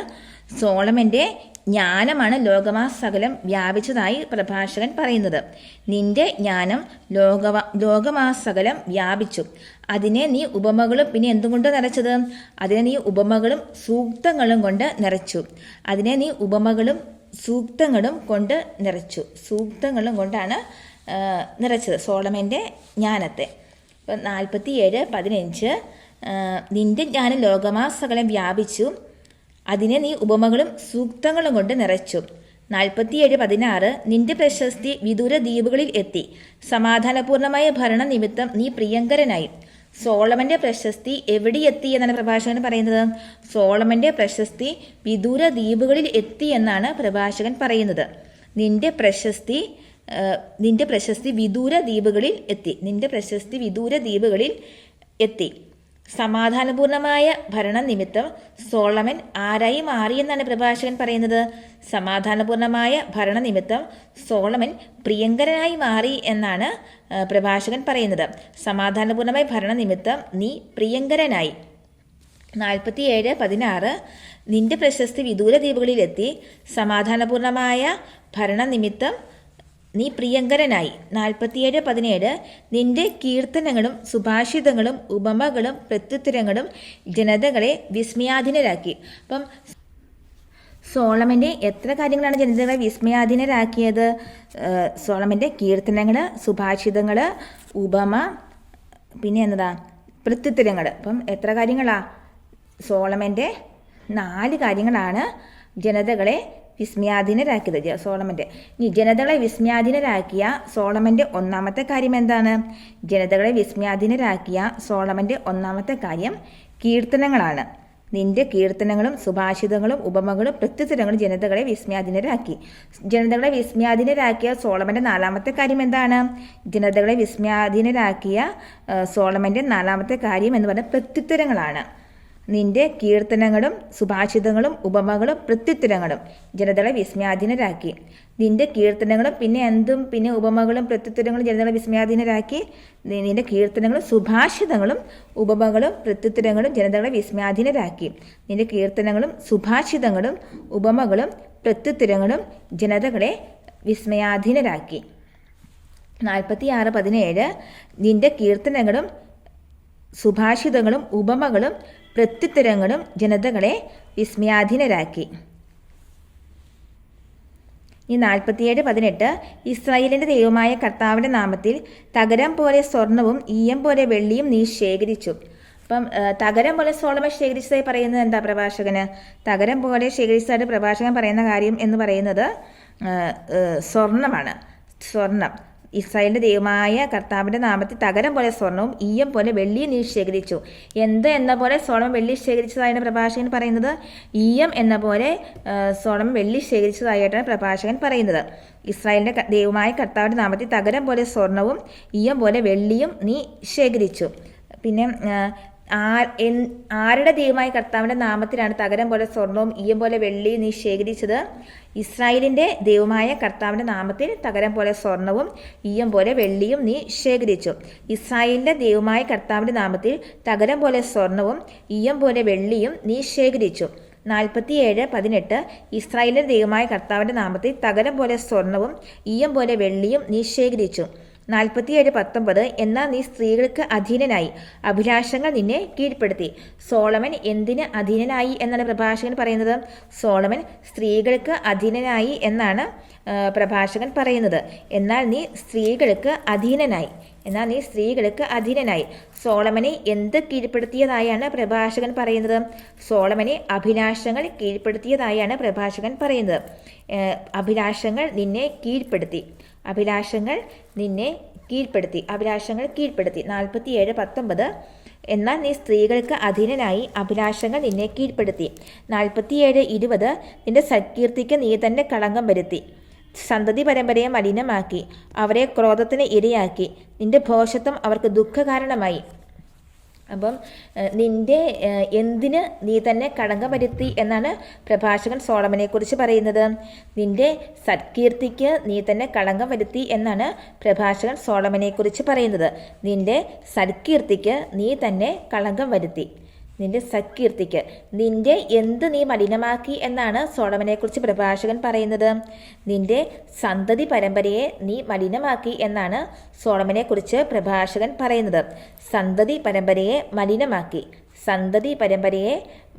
സോളമൻ്റെ ജ്ഞാനമാണ് ലോകമാസകലം വ്യാപിച്ചതായി പ്രഭാഷകൻ പറയുന്നത്. നിന്റെ ജ്ഞാനം ലോകമാസകലം വ്യാപിച്ചു, അതിനെ നീ ഉപമകളും പിന്നെ എന്തുകൊണ്ട് നിറച്ചത്? അതിനെ നീ ഉപമകളും സൂക്തങ്ങളും കൊണ്ട് നിറച്ചു. അതിനെ നീ ഉപമകളും സൂക്തങ്ങളും കൊണ്ട് നിറച്ചു. സൂക്തങ്ങളും കൊണ്ടാണ് നിറച്ചത് സോളമൻ്റെ ജ്ഞാനത്തെ. ഇപ്പം 47:15 നിന്റെ ജ്ഞാനം ലോകമാസകലം വ്യാപിച്ചു, അതിനെ നീ ഉപമകളും സൂക്തങ്ങളും കൊണ്ട് നിറച്ചു. 47:16 നിന്റെ പ്രശസ്തി വിദൂര ദ്വീപുകളിൽ എത്തി, സമാധാനപൂർണമായ ഭരണ നിമിത്തം നീ പ്രിയങ്കരനായി. സോളമൻ്റെ പ്രശസ്തി എവിടെ എത്തി എന്നാണ് പ്രഭാഷകൻ പറയുന്നത്? സോളമൻ്റെ പ്രശസ്തി വിദൂര ദ്വീപുകളിൽ എത്തി എന്നാണ് പ്രഭാഷകൻ പറയുന്നത്. നിന്റെ പ്രശസ്തി വിദൂര ദ്വീപുകളിൽ എത്തി. നിന്റെ പ്രശസ്തി വിദൂര ദ്വീപുകളിൽ എത്തി. സമാധാനപൂർണമായ ഭരണ നിമിത്തം സോളമൻ ആരായി മാറി എന്നാണ് പ്രഭാഷകൻ പറയുന്നത്? സമാധാനപൂർണമായ ഭരണ നിമിത്തം സോളമൻ പ്രിയങ്കരനായി മാറി എന്നാണ് പ്രഭാഷകൻ പറയുന്നത്. സമാധാനപൂർണമായ ഭരണ നിമിത്തം നീ പ്രിയങ്കരനായി. 47:16 നിന്റെ പ്രശസ്തി വിദൂര ദ്വീപുകളിലെത്തി, സമാധാനപൂർണമായ ഭരണ നിമിത്തം നീ പ്രിയങ്കരനായി. 47:17 നിന്റെ കീർത്തനങ്ങളും സുഭാഷിതങ്ങളും ഉപമകളും പ്രത്യുത്തരങ്ങളും ജനതകളെ വിസ്മയാധീനരാക്കി. അപ്പം സോളമൻ്റെ എത്ര കാര്യങ്ങളാണ് ജനതകളെ വിസ്മയാധീനരാക്കിയത്? സോളമൻ്റെ കീർത്തനങ്ങൾ, സുഭാഷിതങ്ങൾ, ഉപമ, പിന്നെ എന്നതാ പ്രത്യുത്തരങ്ങൾ. അപ്പം എത്ര കാര്യങ്ങളാ? സോളമൻ്റെ 4 കാര്യങ്ങളാണ് ജനതകളെ വിസ്മയാധീനരാക്കിയത് സോളമൻ്റെ. ഇനി ജനതകളെ വിസ്മയാധീനരാക്കിയ സോളമൻ്റെ ഒന്നാമത്തെ കാര്യം എന്താണ്? ജനതകളെ വിസ്മയാധീനരാക്കിയ സോളമൻ്റെ ഒന്നാമത്തെ കാര്യം കീർത്തനങ്ങളാണ്. നിന്റെ കീർത്തനങ്ങളും സുഭാഷിതങ്ങളും ഉപമകളും പ്രത്യുത്തരങ്ങളും ജനതകളെ വിസ്മയാധീനരാക്കി. ജനതകളെ വിസ്മയാധീനരാക്കിയ സോളമൻ്റെ 4ാമത്തെ കാര്യം എന്താണ്? ജനതകളെ വിസ്മയാധീനരാക്കിയ സോളമൻ്റെ 4ാമത്തെ കാര്യം എന്ന് പറയുന്നത് പ്രത്യുത്തരങ്ങളാണ്. നിന്റെ കീർത്തനങ്ങളും സുഭാഷിതങ്ങളും ഉപമകളും പ്രത്യുത്തരങ്ങളും ജനതകളെ വിസ്മയാധീനരാക്കി. നിന്റെ കീർത്തനങ്ങളും പിന്നെ ഉപമകളും പ്രത്യുത്തരങ്ങളും ജനതകളെ വിസ്മയാധീനരാക്കി. നിന്റെ കീർത്തനങ്ങളും സുഭാഷിതങ്ങളും ഉപമകളും പ്രത്യുത്തരങ്ങളും ജനതകളെ വിസ്മയാധീനരാക്കി. നിന്റെ കീർത്തനങ്ങളും സുഭാഷിതങ്ങളും ഉപമകളും പ്രത്യുത്തരങ്ങളും ജനതകളെ വിസ്മയാധീനരാക്കി. 46:17 നിന്റെ കീർത്തനങ്ങളും സുഭാഷിതങ്ങളും ഉപമകളും പ്രത്യുത്തരങ്ങളും ജനതകളെ വിസ്മയാധീനരാക്കി. ഈ 47:18 ഇസ്രായേലിൻ്റെ ദൈവമായ കർത്താവിൻ്റെ നാമത്തിൽ തകരം പോലെ സ്വർണവും ഈയം പോലെ വെള്ളിയും നീ ശേഖരിച്ചു. അപ്പം തകരം പോലെ സോളമൻ ശേഖരിച്ചതായി പറയുന്നത് എന്താ പ്രഭാഷകന്? തകരം പോലെ ശേഖരിച്ചതായിട്ട് പ്രഭാഷകൻ പറയുന്ന കാര്യം എന്ന് പറയുന്നത് സ്വർണമാണ്. സ്വർണം. ഇസ്രായേലിൻ്റെ ദൈവമായ കർത്താവിൻ്റെ നാമത്തിൽ തകരം പോലെ സ്വർണവും ഈയം പോലെ വെള്ളിയും നീ ശേഖരിച്ചു. എന്ന പോലെ സോളമൻ വെള്ളി ശേഖരിച്ചതായാണ് പ്രഭാഷകൻ പറയുന്നത്? ഈയം എന്ന പോലെ സോളമൻ വെള്ളി ശേഖരിച്ചതായിട്ടാണ് പ്രഭാഷകൻ പറയുന്നത്. ഇസ്രായേലിൻ്റെ ദൈവമായ കർത്താവിൻ്റെ നാമത്തിൽ തകരം പോലെ സ്വർണവും ഈയം പോലെ വെള്ളിയും നീ ശേഖരിച്ചു. പിന്നെ ആരുടെ ദൈവമായ കർത്താവിൻ്റെ നാമത്തിലാണ് തകരം പോലെ സ്വർണവും ഈയം പോലെ വെള്ളിയും നീ ശേഖരിച്ചത്? ഇസ്രായേലിൻ്റെ ദൈവമായ കർത്താവിൻ്റെ നാമത്തിൽ തകരം പോലെ സ്വർണവും ഈയം പോലെ വെള്ളിയും നീ ശേഖരിച്ചു. ഇസ്രായേലിൻ്റെ ദൈവമായ കർത്താവിൻ്റെ നാമത്തിൽ തകരം പോലെ സ്വർണവും ഈയം പോലെ വെള്ളിയും നീ ശേഖരിച്ചു. 47:18 ഇസ്രായേലിൻ്റെ ദൈവമായ കർത്താവിൻ്റെ നാമത്തിൽ തകരം പോലെ സ്വർണവും ഈയം പോലെ വെള്ളിയും നീ ശേഖരിച്ചു. 47:19 എന്നാൽ നീ സ്ത്രീകൾക്ക് അധീനനായി, അഭിലാഷങ്ങൾ നിന്നെ കീഴ്പ്പെടുത്തി. സോളമൻ എന്തിന് അധീനനായി എന്നാണ് പ്രഭാഷകൻ പറയുന്നത്? സോളമൻ സ്ത്രീകൾക്ക് അധീനനായി എന്നാണ് പ്രഭാഷകൻ പറയുന്നത്. എന്നാൽ നീ സ്ത്രീകൾക്ക് അധീനനായി. സോളമനെ എന്ത് കീഴ്പ്പെടുത്തിയതായാണ് പ്രഭാഷകൻ പറയുന്നത്? സോളമനെ അഭിലാഷങ്ങൾ കീഴ്പ്പെടുത്തിയതായാണ് പ്രഭാഷകൻ പറയുന്നത്. അഭിലാഷങ്ങൾ നിന്നെ കീഴ്പ്പെടുത്തി. 47:19 എന്നാൽ നീ സ്ത്രീകൾക്ക് അധീനനായി, അഭിലാഷങ്ങൾ നിന്നെ കീഴ്പ്പെടുത്തി. 47:20 നിന്റെ സൽകീർത്തിക്ക് നീ തന്നെ കളങ്കം വരുത്തി, സന്തതി പരമ്പരയെ മലിനമാക്കി, അവരെ ക്രോധത്തിന് ഇരയാക്കി, നിന്റെ ഭോഷത്വം അവർക്ക് ദുഃഖകാരണമായി. അപ്പം നിന്റെ എന്തിന് നീ തന്നെ കളങ്കം വരുത്തി എന്നാണ് പ്രഭാഷകൻ സോളമനെക്കുറിച്ച് പറയുന്നത്. നിന്റെ സത്കീർത്തിക്ക് നീ തന്നെ കളങ്കം വരുത്തി എന്നാണ് പ്രഭാഷകൻ സോളമനെക്കുറിച്ച് പറയുന്നത്. നിന്റെ സത്കീർത്തിക്ക് നീ തന്നെ കളങ്കം വരുത്തി. നിന്റെ എന്ത് നീ മലിനമാക്കി എന്നാണ് സോളമനെക്കുറിച്ച് പ്രഭാഷകൻ പറയുന്നത്. നിന്റെ സന്തതി പരമ്പരയെ നീ മലിനമാക്കി എന്നാണ് സോളമനെക്കുറിച്ച് പ്രഭാഷകൻ പറയുന്നത്. സന്തതി പരമ്പരയെ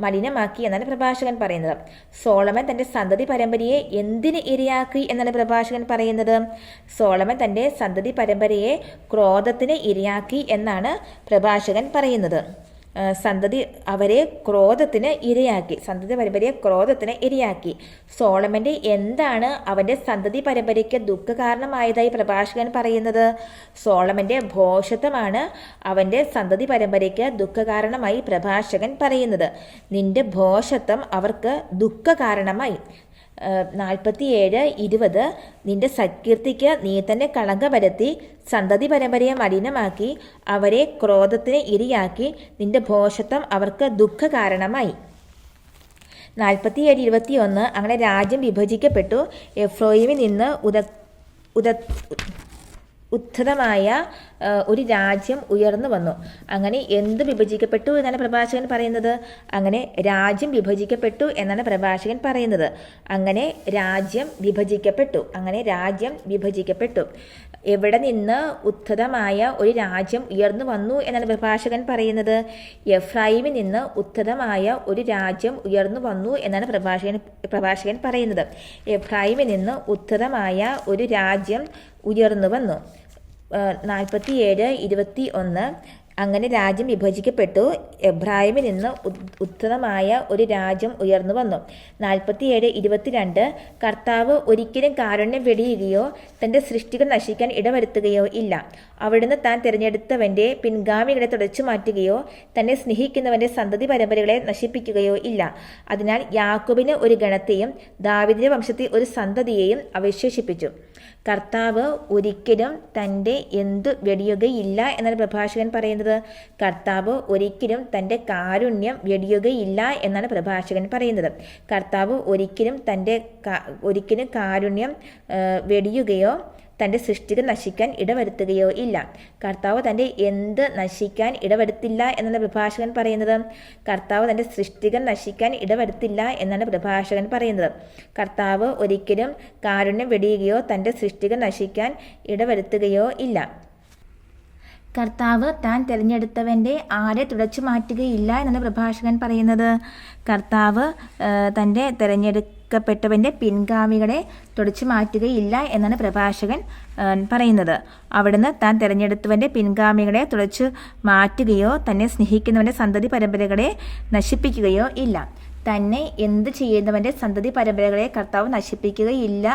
മലിനമാക്കി എന്നാണ് പ്രഭാഷകൻ പറയുന്നത്. സോളമൻ തൻ്റെ സന്തതി പരമ്പരയെ എന്തിന് ഇരയാക്കി എന്നാണ് പ്രഭാഷകൻ പറയുന്നത്? സോളമൻ തൻ്റെ സന്തതി പരമ്പരയെ ക്രോധത്തിന് ഇരയാക്കി എന്നാണ് പ്രഭാഷകൻ പറയുന്നത്. സന്തതി പരമ്പരയെ ക്രോധത്തിന് ഇരയാക്കി. സോളമൻ്റെ എന്താണ് അവൻ്റെ സന്തതി പരമ്പരയ്ക്ക് ദുഃഖകാരണമായതായി പ്രഭാഷകൻ പറയുന്നത്? സോളമൻ്റെ ഭോഷത്വമാണ് അവൻ്റെ സന്തതി പരമ്പരയ്ക്ക് ദുഃഖകാരണമായി പ്രഭാഷകൻ പറയുന്നത്. നിന്റെ ഭോഷത്വം അവർക്ക് ദുഃഖകാരണമായി. 47:20 നിന്റെ സത്കീർത്തിക്ക് നീ തന്നെ കളങ്കം വരുത്തി, സന്തതി പരമ്പരയെ മലിനമാക്കി, അവരെ ക്രോധത്തിന് ഇരയാക്കി, നിന്റെ ഭോഷത്വം അവർക്ക് ദുഃഖകാരണമായി. 47:21 അങ്ങനെ രാജ്യം വിഭജിക്കപ്പെട്ടു, എഫ്രോയിമിൽ നിന്ന് ഉദ്ധതമായ ഒരു രാജ്യം ഉയർന്നു വന്നു. അങ്ങനെ എന്ത് വിഭജിക്കപ്പെട്ടു എന്നാണ് പ്രഭാഷകൻ പറയുന്നത്? അങ്ങനെ രാജ്യം വിഭജിക്കപ്പെട്ടു എന്നാണ് പ്രഭാഷകൻ പറയുന്നത്. അങ്ങനെ രാജ്യം വിഭജിക്കപ്പെട്ടു. എവിടെ നിന്ന് ഉദ്ധതമായ ഒരു രാജ്യം ഉയർന്നു വന്നു എന്നാണ് പ്രഭാഷകൻ പറയുന്നത്? എഫ്രൈമിൽ നിന്ന് ഉദ്ധതമായ ഒരു രാജ്യം ഉയർന്നു വന്നു എന്നാണ് പ്രഭാഷകൻ പറയുന്നത്. എഫ്രൈമിൽ നിന്ന് ഉദ്ധതമായ ഒരു രാജ്യം ഉയർന്നു വന്നു. 47:21 അങ്ങനെ രാജ്യം വിഭജിക്കപ്പെട്ടു, എബ്രാഹിമിൽ നിന്ന് ഉത്തമമായ ഒരു രാജ്യം ഉയർന്നു വന്നു. 47:22 കർത്താവ് ഒരിക്കലും കാരുണ്യം വെടിയുകയോ തൻ്റെ സൃഷ്ടികൾ നശിക്കാൻ ഇടവരുത്തുകയോ ഇല്ല. അവിടുന്ന് താൻ തിരഞ്ഞെടുത്തവൻ്റെ പിൻഗാമികളെ തുടച്ചു മാറ്റുകയോ തന്നെ സ്നേഹിക്കുന്നവൻ്റെ സന്തതി പരമ്പരകളെ നശിപ്പിക്കുകയോ ഇല്ല. അതിനാൽ യാക്കോബിന് ഒരു ഗണത്തെയും ദാവീദിന്റെ വംശത്തിൽ ഒരു സന്തതിയെയും അവശേഷിപ്പിച്ചു. കർത്താവ് ഒരിക്കലും തൻ്റെ എന്തു വെടിയുകയില്ല എന്നാണ് പ്രഭാഷകൻ പറയുന്നത്. കർത്താവ് ഒരിക്കലും തൻ്റെ കാരുണ്യം വെടിയുകയില്ല എന്നാണ് പ്രഭാഷകൻ പറയുന്നത്. കർത്താവ് ഒരിക്കലും കാരുണ്യം വെടിയുകയോ തൻ്റെ സൃഷ്ടികൾ നശിക്കാൻ ഇടവരുത്തുകയോ ഇല്ല. കർത്താവ് തൻ്റെ എന്ത് നശിക്കാൻ ഇടവരുത്തില്ല എന്നാണ് പ്രഭാഷകൻ പറയുന്നത്. കർത്താവ് തൻ്റെ സൃഷ്ടികൾ നശിക്കാൻ ഇടവരുത്തില്ല എന്നാണ് പ്രഭാഷകൻ പറയുന്നത്. കർത്താവ് ഒരിക്കലും കാരുണ്യം വെടിയുകയോ തൻ്റെ സൃഷ്ടികൾ നശിക്കാൻ ഇടവരുത്തുകയോ ഇല്ല. കർത്താവ് താൻ തിരഞ്ഞെടുത്തവൻ്റെ ആരെ തുടച്ചു മാറ്റുകയില്ല എന്നാണ് പ്രഭാഷകൻ പറയുന്നത്. കർത്താവ് തൻ്റെ തിരഞ്ഞെടുക്കപ്പെട്ടവൻ്റെ പിൻഗാമികളെ തുടച്ചു മാറ്റുകയില്ല എന്നാണ് പ്രഭാഷകൻ പറയുന്നത്. അവിടുന്ന് താൻ തിരഞ്ഞെടുത്തവൻ്റെ പിൻഗാമികളെ തുടച്ചു മാറ്റുകയോ തന്നെ സ്നേഹിക്കുന്നവൻ്റെ സന്തതി പരമ്പരകളെ നശിപ്പിക്കുകയോ ഇല്ല. തന്നെ എന്ത് ചെയ്യുന്നവൻ്റെ സന്തതി പരമ്പരകളെ കർത്താവ് നശിപ്പിക്കുകയില്ല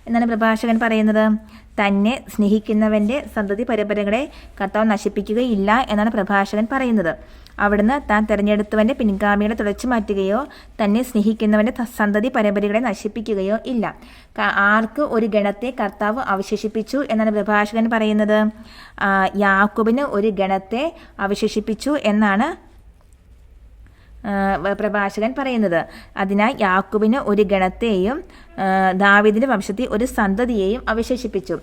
എന്നാണ് പ്രഭാഷകൻ പറയുന്നത്. തന്നെ സ്നേഹിക്കുന്നവൻ്റെ സന്തതി പരമ്പരകളെ കർത്താവ് നശിപ്പിക്കുകയില്ല എന്നാണ് പ്രഭാഷകൻ പറയുന്നത്. അവിടുന്ന് താൻ തിരഞ്ഞെടുത്തവൻ്റെ പിൻഗാമികളെ തുടച്ചു മാറ്റുകയോ തന്നെ സ്നേഹിക്കുന്നവൻ്റെ സന്തതി പരമ്പരകളെ നശിപ്പിക്കുകയോ ഇല്ല. ആർക്ക് ഒരു ഗണത്തെ കർത്താവ് അവശേഷിപ്പിച്ചു എന്നാണ് പ്രഭാഷകൻ പറയുന്നത്. യാക്കോബിന് ഒരു ഗണത്തെ അവശേഷിപ്പിച്ചു എന്നാണ് പ്രഭാഷകൻ പറയുന്നത്. അതിനാൽ യാക്കൂബിന് ഒരു ഗണത്തെയും ദാവീദിന്റെ വംശത്തിൽ ഒരു സന്തതിയെയും അവശേഷിപ്പിച്ചു.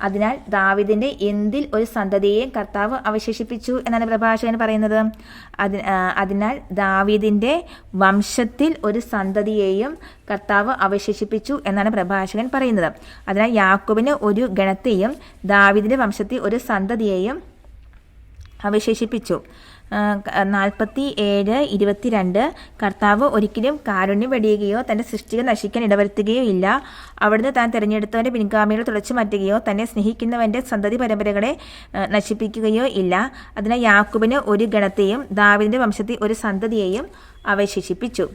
അതിനാൽ ദാവീദിന്റെ എന്തിൽ ഒരു സന്തതിയെയും കർത്താവ് അവശേഷിപ്പിച്ചു എന്നാണ് പ്രഭാഷകൻ പറയുന്നത്. അതിനാൽ ദാവീദിന്റെ വംശത്തിൽ ഒരു സന്തതിയെയും കർത്താവ് അവശേഷിപ്പിച്ചു എന്നാണ് പ്രഭാഷകൻ പറയുന്നത്. അതിനാൽ യാക്കൂബിന് ഒരു ഗണത്തെയും ദാവീദിന്റെ വംശത്തിൽ ഒരു സന്തതിയെയും അവശേഷിപ്പിച്ചു. 47:22 കർത്താവ് ഒരിക്കലും കാരുണ്യം വെടിയുകയോ തൻ്റെ സൃഷ്ടികൾ നശിക്കാൻ ഇടവരുത്തുകയോ ഇല്ല. അവിടുന്ന് താൻ തിരഞ്ഞെടുത്തവൻ്റെ പിൻഗാമികളെ തുടച്ചു മാറ്റുകയോ തന്നെ സ്നേഹിക്കുന്നവൻ്റെ സന്തതി പരമ്പരകളെ നശിപ്പിക്കുകയോ ഇല്ല. അതിനാൽ യാക്കൂബിന് ഒരു ഗണത്തെയും ദാവീദിന്റെ വംശത്തിൽ ഒരു സന്തതിയെയും അവശേഷിപ്പിച്ചു.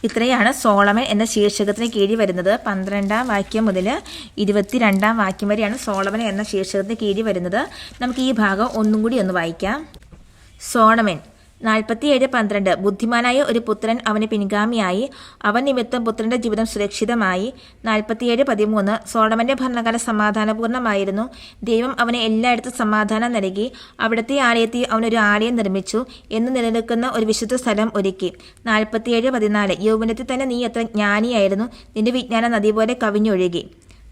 ഇത്രയാണ് സോളമൻ എന്ന ശീർഷകത്തിന് കീഴിൽ വരുന്നത്. 12-ാം വാക്യം മുതൽ 22-ാം വാക്യം വരെയാണ് സോളമൻ എന്ന ശീർഷകത്തിന് കീഴിൽ വരുന്നത്. നമുക്ക് ഈ ഭാഗം ഒന്നും കൂടി ഒന്ന് വായിക്കാം. സോളമൻ 47:12 ബുദ്ധിമാനായ ഒരു പുത്രൻ അവന് പിൻഗാമിയായി, അവൻ നിമിത്തം പുത്രന്റെ ജീവിതം സുരക്ഷിതമായി. 47:13 സോളമന്റെ ഭരണകാലം സമാധാനപൂർണ്ണമായിരുന്നു. ദൈവം അവന് എല്ലായിടത്തും സമാധാനം നൽകി. അവിടുത്തെ ആലയത്തിൽ അവനൊരു ആലയം നിർമ്മിച്ചു, എന്ന് നിലനിൽക്കുന്ന ഒരു വിശുദ്ധ സ്ഥലം ഒരുക്കി. 47:14 യൗവനത്തിൽ തന്നെ നീ എത്ര ജ്ഞാനിയായിരുന്നു, നിന്റെ വിജ്ഞാനം നദി പോലെ കവിഞ്ഞൊഴുകി.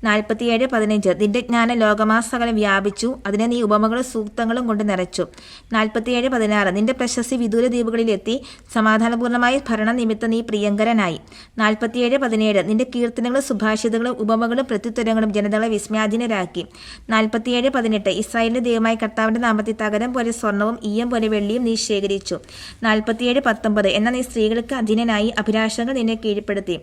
47:15 നിന്റെ ജ്ഞാനം ലോകമാസകലം വ്യാപിച്ചു, അതിനെ നീ ഉപമകളും സൂക്തങ്ങളും കൊണ്ട് നിറച്ചു. 47:16 നിന്റെ പ്രശസ്തി വിദൂര ദ്വീപുകളിലെത്തി, സമാധാനപൂർണ്ണമായ ഭരണം നിമിത്തം നീ പ്രിയങ്കരനായി. 47:17 നിന്റെ കീർത്തനങ്ങളും സുഭാഷിതങ്ങളും ഉപമകളും പ്രത്യുത്തരങ്ങളും ജനതകളെ വിസ്മയാധീനരാക്കി. 47:18 ഇസ്രായേലിന്റെ ദൈവമായ കർത്താവിന്റെ നാമത്തിൽ തകരം പോലെ സ്വർണവും ഈയം പോലെ വെള്ളിയും നീ ശേഖരിച്ചു. 47:19 എന്നാൽ നീ സ്ത്രീകൾക്ക് അധീനനായി, അഭിലാഷങ്ങൾ നിന്നെ കീഴ്പ്പെടുത്തി.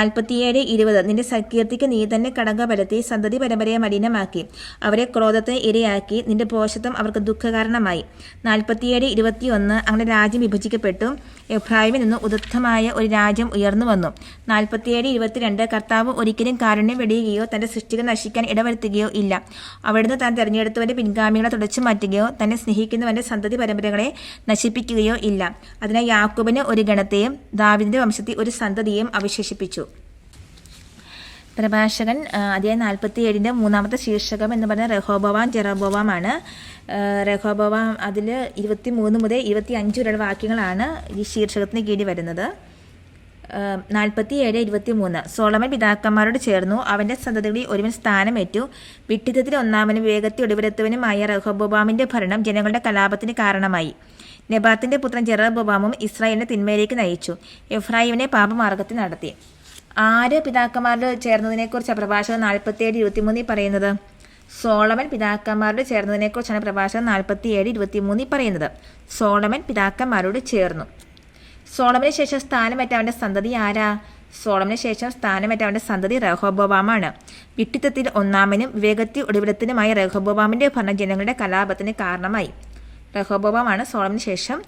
47:20 നിന്റെ സൽകീർത്തിക്ക് നീ തന്നെ കടങ്ക ബലത്തെ സന്തതി പരമ്പരയെ മലിനമാക്കി, അവരെ ക്രോധത്തിന് ഇരയാക്കി, നിന്റെ പോഷത്വം അവർക്ക് ദുഃഖകാരണമായി. 47:21 അങ്ങനെ രാജ്യം വിഭജിക്കപ്പെട്ടു, എഫ്രായിമിൽ നിന്ന് ഉദത്തമായ ഒരു രാജ്യം ഉയർന്നു വന്നു. 47:22 കർത്താവ് ഒരിക്കലും കാരുണ്യം വെടിയുകയോ തന്റെ സൃഷ്ടികൾ നശിക്കാൻ ഇടവരുത്തുകയോ ഇല്ല. അവിടുന്ന് താൻ തിരഞ്ഞെടുത്തവന്റെ പിൻഗാമികളെ തുടച്ചു മാറ്റുകയോ തന്നെ സ്നേഹിക്കുന്നവന്റെ സന്തതി പരമ്പരകളെ നശിപ്പിക്കുകയോ ഇല്ല. അതിനാൽ യാക്കൂബിന് ഒരു ഗണത്തെയും ദാവീദിന്റെ വംശത്തിൽ ഒരു സന്തതിയെയും അവശേഷിപ്പിച്ചു. പ്രഭാഷകൻ അധ്യായം 47-ന്റെ 3-ാമത്തെ ശീർഷകം എന്ന് പറഞ്ഞാൽ റഹോബോവാം ജെറോബോവാമാണ്. റഹോബോവാം അതിൽ 23 മുതൽ 25 വരെയുള്ള വാക്യങ്ങളാണ് ഈ ശീർഷകത്തിന് കീഴിൽ വരുന്നത്. 47:23 സോളമൻ പിതാക്കന്മാരോട് ചേർന്നു, അവന്റെ സന്തതികളിൽ ഒരുവൻ സ്ഥാനമേറ്റു. വിഡ്ഢിത്തത്തിൽ ഒന്നാമനും വിവേകത്തിൽ ഒടുവിലെത്തവനുമായ റഹോബോവാമിന്റെ ഭരണം ജനങ്ങളുടെ കലാപത്തിന് കാരണമായി. നെബാത്തിന്റെ പുത്രൻ ജെറോബോവാമും ഇസ്രായേലിനെ തിന്മയിലേക്ക് നയിച്ചു, എഫ്രായിമിനെ പാപമാർഗത്തിൽ നടത്തി. ആര് പിതാക്കന്മാരോട് ചേർന്നതിനെക്കുറിച്ചാണ് പ്രഭാഷകൻ 47:23 പറയുന്നത്? സോളമൻ പിതാക്കന്മാരോട് ചേർന്നതിനെക്കുറിച്ചാണ് പ്രഭാഷകൻ 47:23 പറയുന്നത്. സോളമൻ പിതാക്കന്മാരോട് ചേർന്നു. സോളമന് ശേഷം സ്ഥാനമേറ്റ അവന്റെ സന്തതി ആരാ? സോളമന് ശേഷം സ്ഥാനമേറ്റ അവന്റെ സന്തതി റഹോബോവാമാണ്. വിഡ്ഢിത്തത്തിൽ ഒന്നാമനും വിവേകത്തിൽ ഒടുവിലത്തിനുമായ റഹോബോവാമിന്റെ ഭരണം ജനങ്ങളുടെ കലാപത്തിന് കാരണമായി. റഹോബോവാമാണ് സോളമന് ശേഷം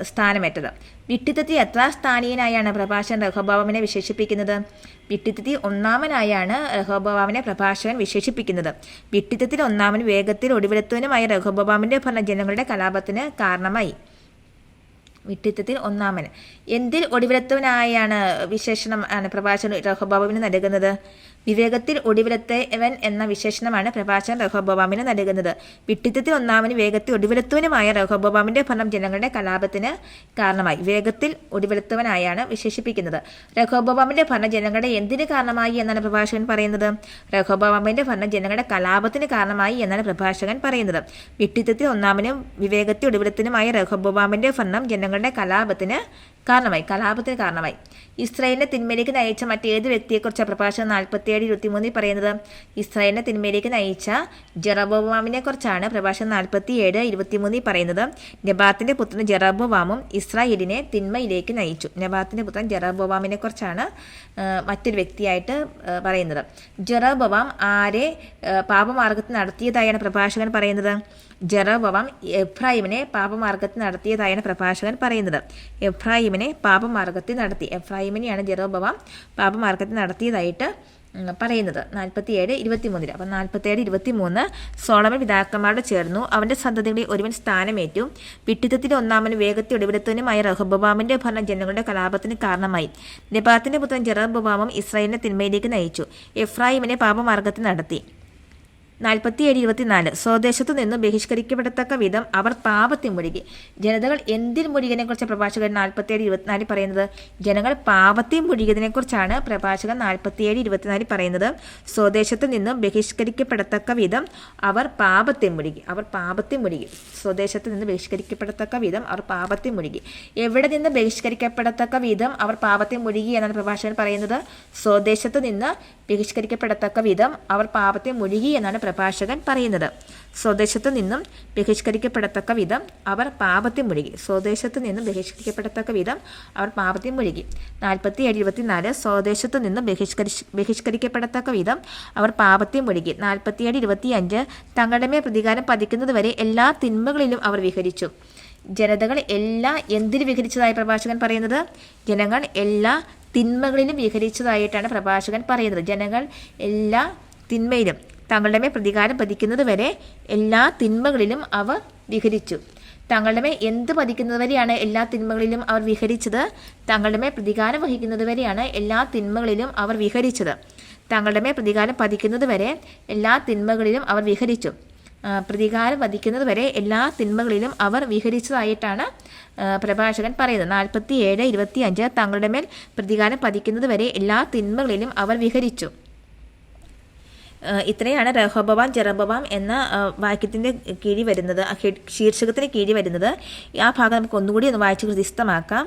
സ്ഥാനമേറ്റത്. വിഡ്ഢിത്തത്തിൽ എത്ര സ്ഥാനീയനായാണ് പ്രഭാഷകൻ റഹോബോവാമിനെ വിശേഷിപ്പിക്കുന്നത്? വിഡ്ഢിത്തത്തിൽ ഒന്നാമനായാണ് റഹോബോവാമിനെ പ്രഭാഷകൻ വിശേഷിപ്പിക്കുന്നത്. വിഡ്ഢിത്തത്തിൽ ഒന്നാമനും വേഗത്തിൽ ഒടുവിലത്തവനുമായ റഹോബോവാമിന്റെ ഭരണം ജനങ്ങളുടെ കലാപത്തിന് കാരണമായി. വിഡ്ഢിത്തത്തിൽ ഒന്നാമൻ എന്തിൽ ഒടുവിലത്തവനായാണ് വിശേഷണം ആണ് പ്രഭാഷകൻ റഹോബോവാമിന് നൽകുന്നത്? വിവേകത്തിൽ ഒടുവിലത്തവൻ എന്ന വിശേഷണമാണ് പ്രഭാഷകൻ റഹോബോവാമിന് നൽകുന്നത്. വിഡ്ഢിത്തത്തിൽ ഒന്നാമനും വേഗത്തിൽ ഒടുവിലത്തവനുമായ റഹോബോവാമിന്റെ ഭരണം ജനങ്ങളുടെ കലാപത്തിന് കാരണമായി. വേഗത്തിൽ ഒടുവിലത്തവനായാണ് വിശേഷിപ്പിക്കുന്നത്. റഹോബോവാമിന്റെ ഭരണം ജനങ്ങളുടെ എന്തിന് കാരണമായി എന്നാണ് പ്രഭാഷകൻ പറയുന്നത്? റഹോബോവാമിന്റെ ഭരണം ജനങ്ങളുടെ കലാപത്തിന് കാരണമായി എന്നാണ് പ്രഭാഷകൻ പറയുന്നത്. വിഡ്ഢിത്തത്തിൽ ഒന്നാമനും വിവേകത്തിൽ ഒടുവിലത്തിനുമായ റഹോബോവാമിന്റെ ഭരണം ജനങ്ങളുടെ കലാപത്തിന് കാരണമായി. ഇസ്രായേലിനെ തിന്മയിലേക്ക് നയിച്ച മറ്റേത് വ്യക്തിയെക്കുറിച്ച് പ്രഭാഷകൻ 47:23 പറയുന്നത്? ഇസ്രായേലിനെ തിന്മയിലേക്ക് നയിച്ച ജെറോബോവാമിനെ കുറിച്ചാണ് പ്രഭാഷകൻ 47:23 പറയുന്നത്. നെബാത്തിന്റെ പുത്രൻ ജെറോബോവാമും ഇസ്രായേലിനെ തിന്മയിലേക്ക് നയിച്ചു. നെബാത്തിന്റെ പുത്രൻ ജെറോബോവാമിനെ കുറിച്ചാണ് മറ്റൊരു വ്യക്തിയായിട്ട് പറയുന്നത്. ജെറോബോവാം ആരെ പാപമാർഗത്തിൽ നടത്തിയതായാണ് പ്രഭാഷകൻ പറയുന്നത്? ജെറോബോവാം എഫ്രായിമിനെ പാപമാർഗത്തിൽ നടത്തിയതായാണ് പ്രഭാഷകൻ പറയുന്നത്. എഫ്രായിമിനെ പാപമാർഗത്തിൽ നടത്തി. എഫ്രായിമിനെയാണ് ജെറോബോവാം പാപമാർഗത്തിൽ നടത്തിയതായിട്ട് പറയുന്നത് 47:23. അപ്പം 47:23 സോളമൻ പിതാക്കന്മാരോട് ചേർന്നു, അവന്റെ സന്തതികളിൽ ഒരുവൻ സ്ഥാനമേറ്റു. വിഡ്ഢിത്തത്തിൽ ഒന്നാമനും വേഗത്തിൽ ഒടുവിലത്തവനുമായ റഹോബോവാമിന്റെ ഭരണം ജനങ്ങളുടെ കലാപത്തിന് കാരണമായി. നെബാത്തിന്റെ പുത്രൻ ജെറോബോവാമും ഇസ്രായേലിനെ തിന്മയിലേക്ക് നയിച്ചു, എഫ്രായിമിനെ പാപമാർഗത്തിൽ നടത്തി. 47:24 സ്വദേശത്തു നിന്നും ബഹിഷ്കരിക്കപ്പെടത്തക്ക വിധം അവർ പാപത്തിൽ മുഴുകി. ജനതകൾ എന്തിൽ മുഴുകിയതിനെ കുറിച്ച് പ്രഭാഷകൻ 47:24 പറയുന്നത്? ജനങ്ങൾ പാപത്തിൽ മുഴുകിയതിനെക്കുറിച്ചാണ് പ്രഭാഷകൻ 47:24 പറയുന്നത്. സ്വദേശത്തു നിന്നും ബഹിഷ്കരിക്കപ്പെടത്തക്ക വിധം അവർ പാപത്തിൽ മുഴുകി. സ്വദേശത്ത് നിന്ന് ബഹിഷ്കരിക്കപ്പെടത്തക്ക വിധം അവർ പാപത്തിൽ മുഴുകി. എവിടെ നിന്ന് ബഹിഷ്കരിക്കപ്പെടത്തക്ക വിധം അവർ പാപത്തിൽ മുഴുകി എന്നാണ് പ്രഭാഷകൻ പറയുന്നത്? സ്വദേശത്ത് നിന്ന് ബഹിഷ്കരിക്കപ്പെടത്തക്ക വിധം അവർ പാപത്തിൽ മുഴുകി എന്നാണ് പ്രഭാഷകൻ പറയുന്നത്. സ്വദേശത്തു നിന്നും ബഹിഷ്കരിക്കപ്പെടത്തക്ക വിധം അവർ പാപത്തിൽ മുഴുകി. സ്വദേശത്തു നിന്നും ബഹിഷ്കരിക്കപ്പെടത്തക്ക വിധം അവർ പാപത്തിൽ മുഴുകി. 47:24 സ്വദേശത്തു നിന്നും ബഹിഷ്കരിക്കപ്പെടത്തക്ക വിധം അവർ പാപത്തിൽ മുഴുകി. 47:25 തങ്ങളുടെ മേൽ പ്രതികാരം പതിക്കുന്നതുവരെ എല്ലാ തിന്മകളിലും അവർ വിഹരിച്ചു. ജനതകൾ എല്ലാ എന്തിൽ വിഹരിച്ചതായി പ്രഭാഷകൻ പറയുന്നത്? ജനങ്ങൾ എല്ലാ തിന്മകളിലും വിഹരിച്ചതായിട്ടാണ് പ്രഭാഷകൻ പറയുന്നത്. ജനങ്ങൾ എല്ലാ തിന്മയിലും തങ്ങളുടെ മേൽ പ്രതികാരം പതിക്കുന്നത് വരെ എല്ലാ തിന്മകളിലും അവർ വിഹരിച്ചു. തങ്ങളുടെ മേൽ എന്ത് പതിക്കുന്നത് വരെയാണ് എല്ലാ തിന്മകളിലും അവർ വിഹരിച്ചത്? തങ്ങളുടെ മേൽ പ്രതികാരം വഹിക്കുന്നത് വരെയാണ് എല്ലാ തിന്മകളിലും അവർ വിഹരിച്ചത്. തങ്ങളുടെ മേൽ പ്രതികാരം പതിക്കുന്നത് വരെ എല്ലാ തിന്മകളിലും അവർ വിഹരിച്ചു. പ്രതികാരം വധിക്കുന്നത് വരെ എല്ലാ തിന്മകളിലും അവർ വിഹരിച്ചതായിട്ടാണ് പ്രഭാഷകൻ പറയുന്നത്. 47:25 തങ്ങളുടെ മേൽ പ്രതികാരം പതിക്കുന്നത് വരെ എല്ലാ തിന്മകളിലും അവർ വിഹരിച്ചു. ഇത്രയാണ് രഹോബോവാം ജെറോബോവാം എന്ന വാക്യത്തിൻ്റെ കീഴിൽ വരുന്നത്, ശീർഷകത്തിന് കീഴിൽ വരുന്നത്. ആ ഭാഗം നമുക്ക് ഒന്നുകൂടി ഒന്ന് വായിച്ച് ഹൃദിസ്ഥമാക്കാം.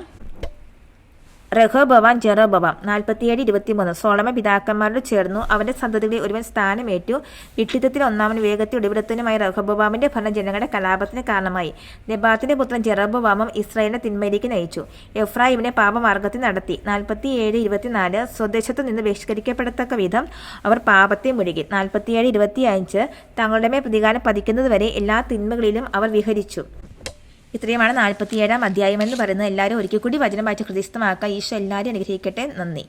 റഹോബോവാം ജെറോബോവാം 47:23 സോളമൻ പിതാക്കന്മാരോട് ചേർന്നു. അവന്റെ സന്തതികളിൽ ഒരുവൻ സ്ഥാനമേറ്റു. വിഡ്ഢിത്തത്തിൽ ഒന്നാമൻ വേഗത്തിൽ ഒടുവിടത്തനുമായ റഹോബോവാമിന്റെ ഭരണം ജനങ്ങളുടെ കലാപത്തിന് കാരണമായി. നെബാത്തിന്റെ പുത്രൻ ജെറോബോവാമും ഇസ്രായേലിനെ തിന്മയിലേക്ക് നയിച്ചു. എഫ്രായിമിനെ പാപമാർഗത്തിൽ നടത്തി. 47:24 സ്വദേശത്തു നിന്ന് ബഹിഷ്കരിക്കപ്പെടത്തക്ക വിധം അവർ പാപത്തെ മുഴുകി. 47:25 തങ്ങളുടെ മേൽ പ്രതികാരം പതിക്കുന്നതുവരെ എല്ലാ തിന്മകളിലും അവർ വിഹരിച്ചു. ഇത്രയുമാണ് 47-ാം അധ്യായം എന്ന് പറയുന്നത്. എല്ലാവരും ഒരിക്കൽ കൂടി വചനം വായിച്ച് ഹൃദയസ്ഥമാക്കുക. ഈശോ എല്ലാവരും അനുഗ്രഹിക്കട്ടെ. നന്ദി.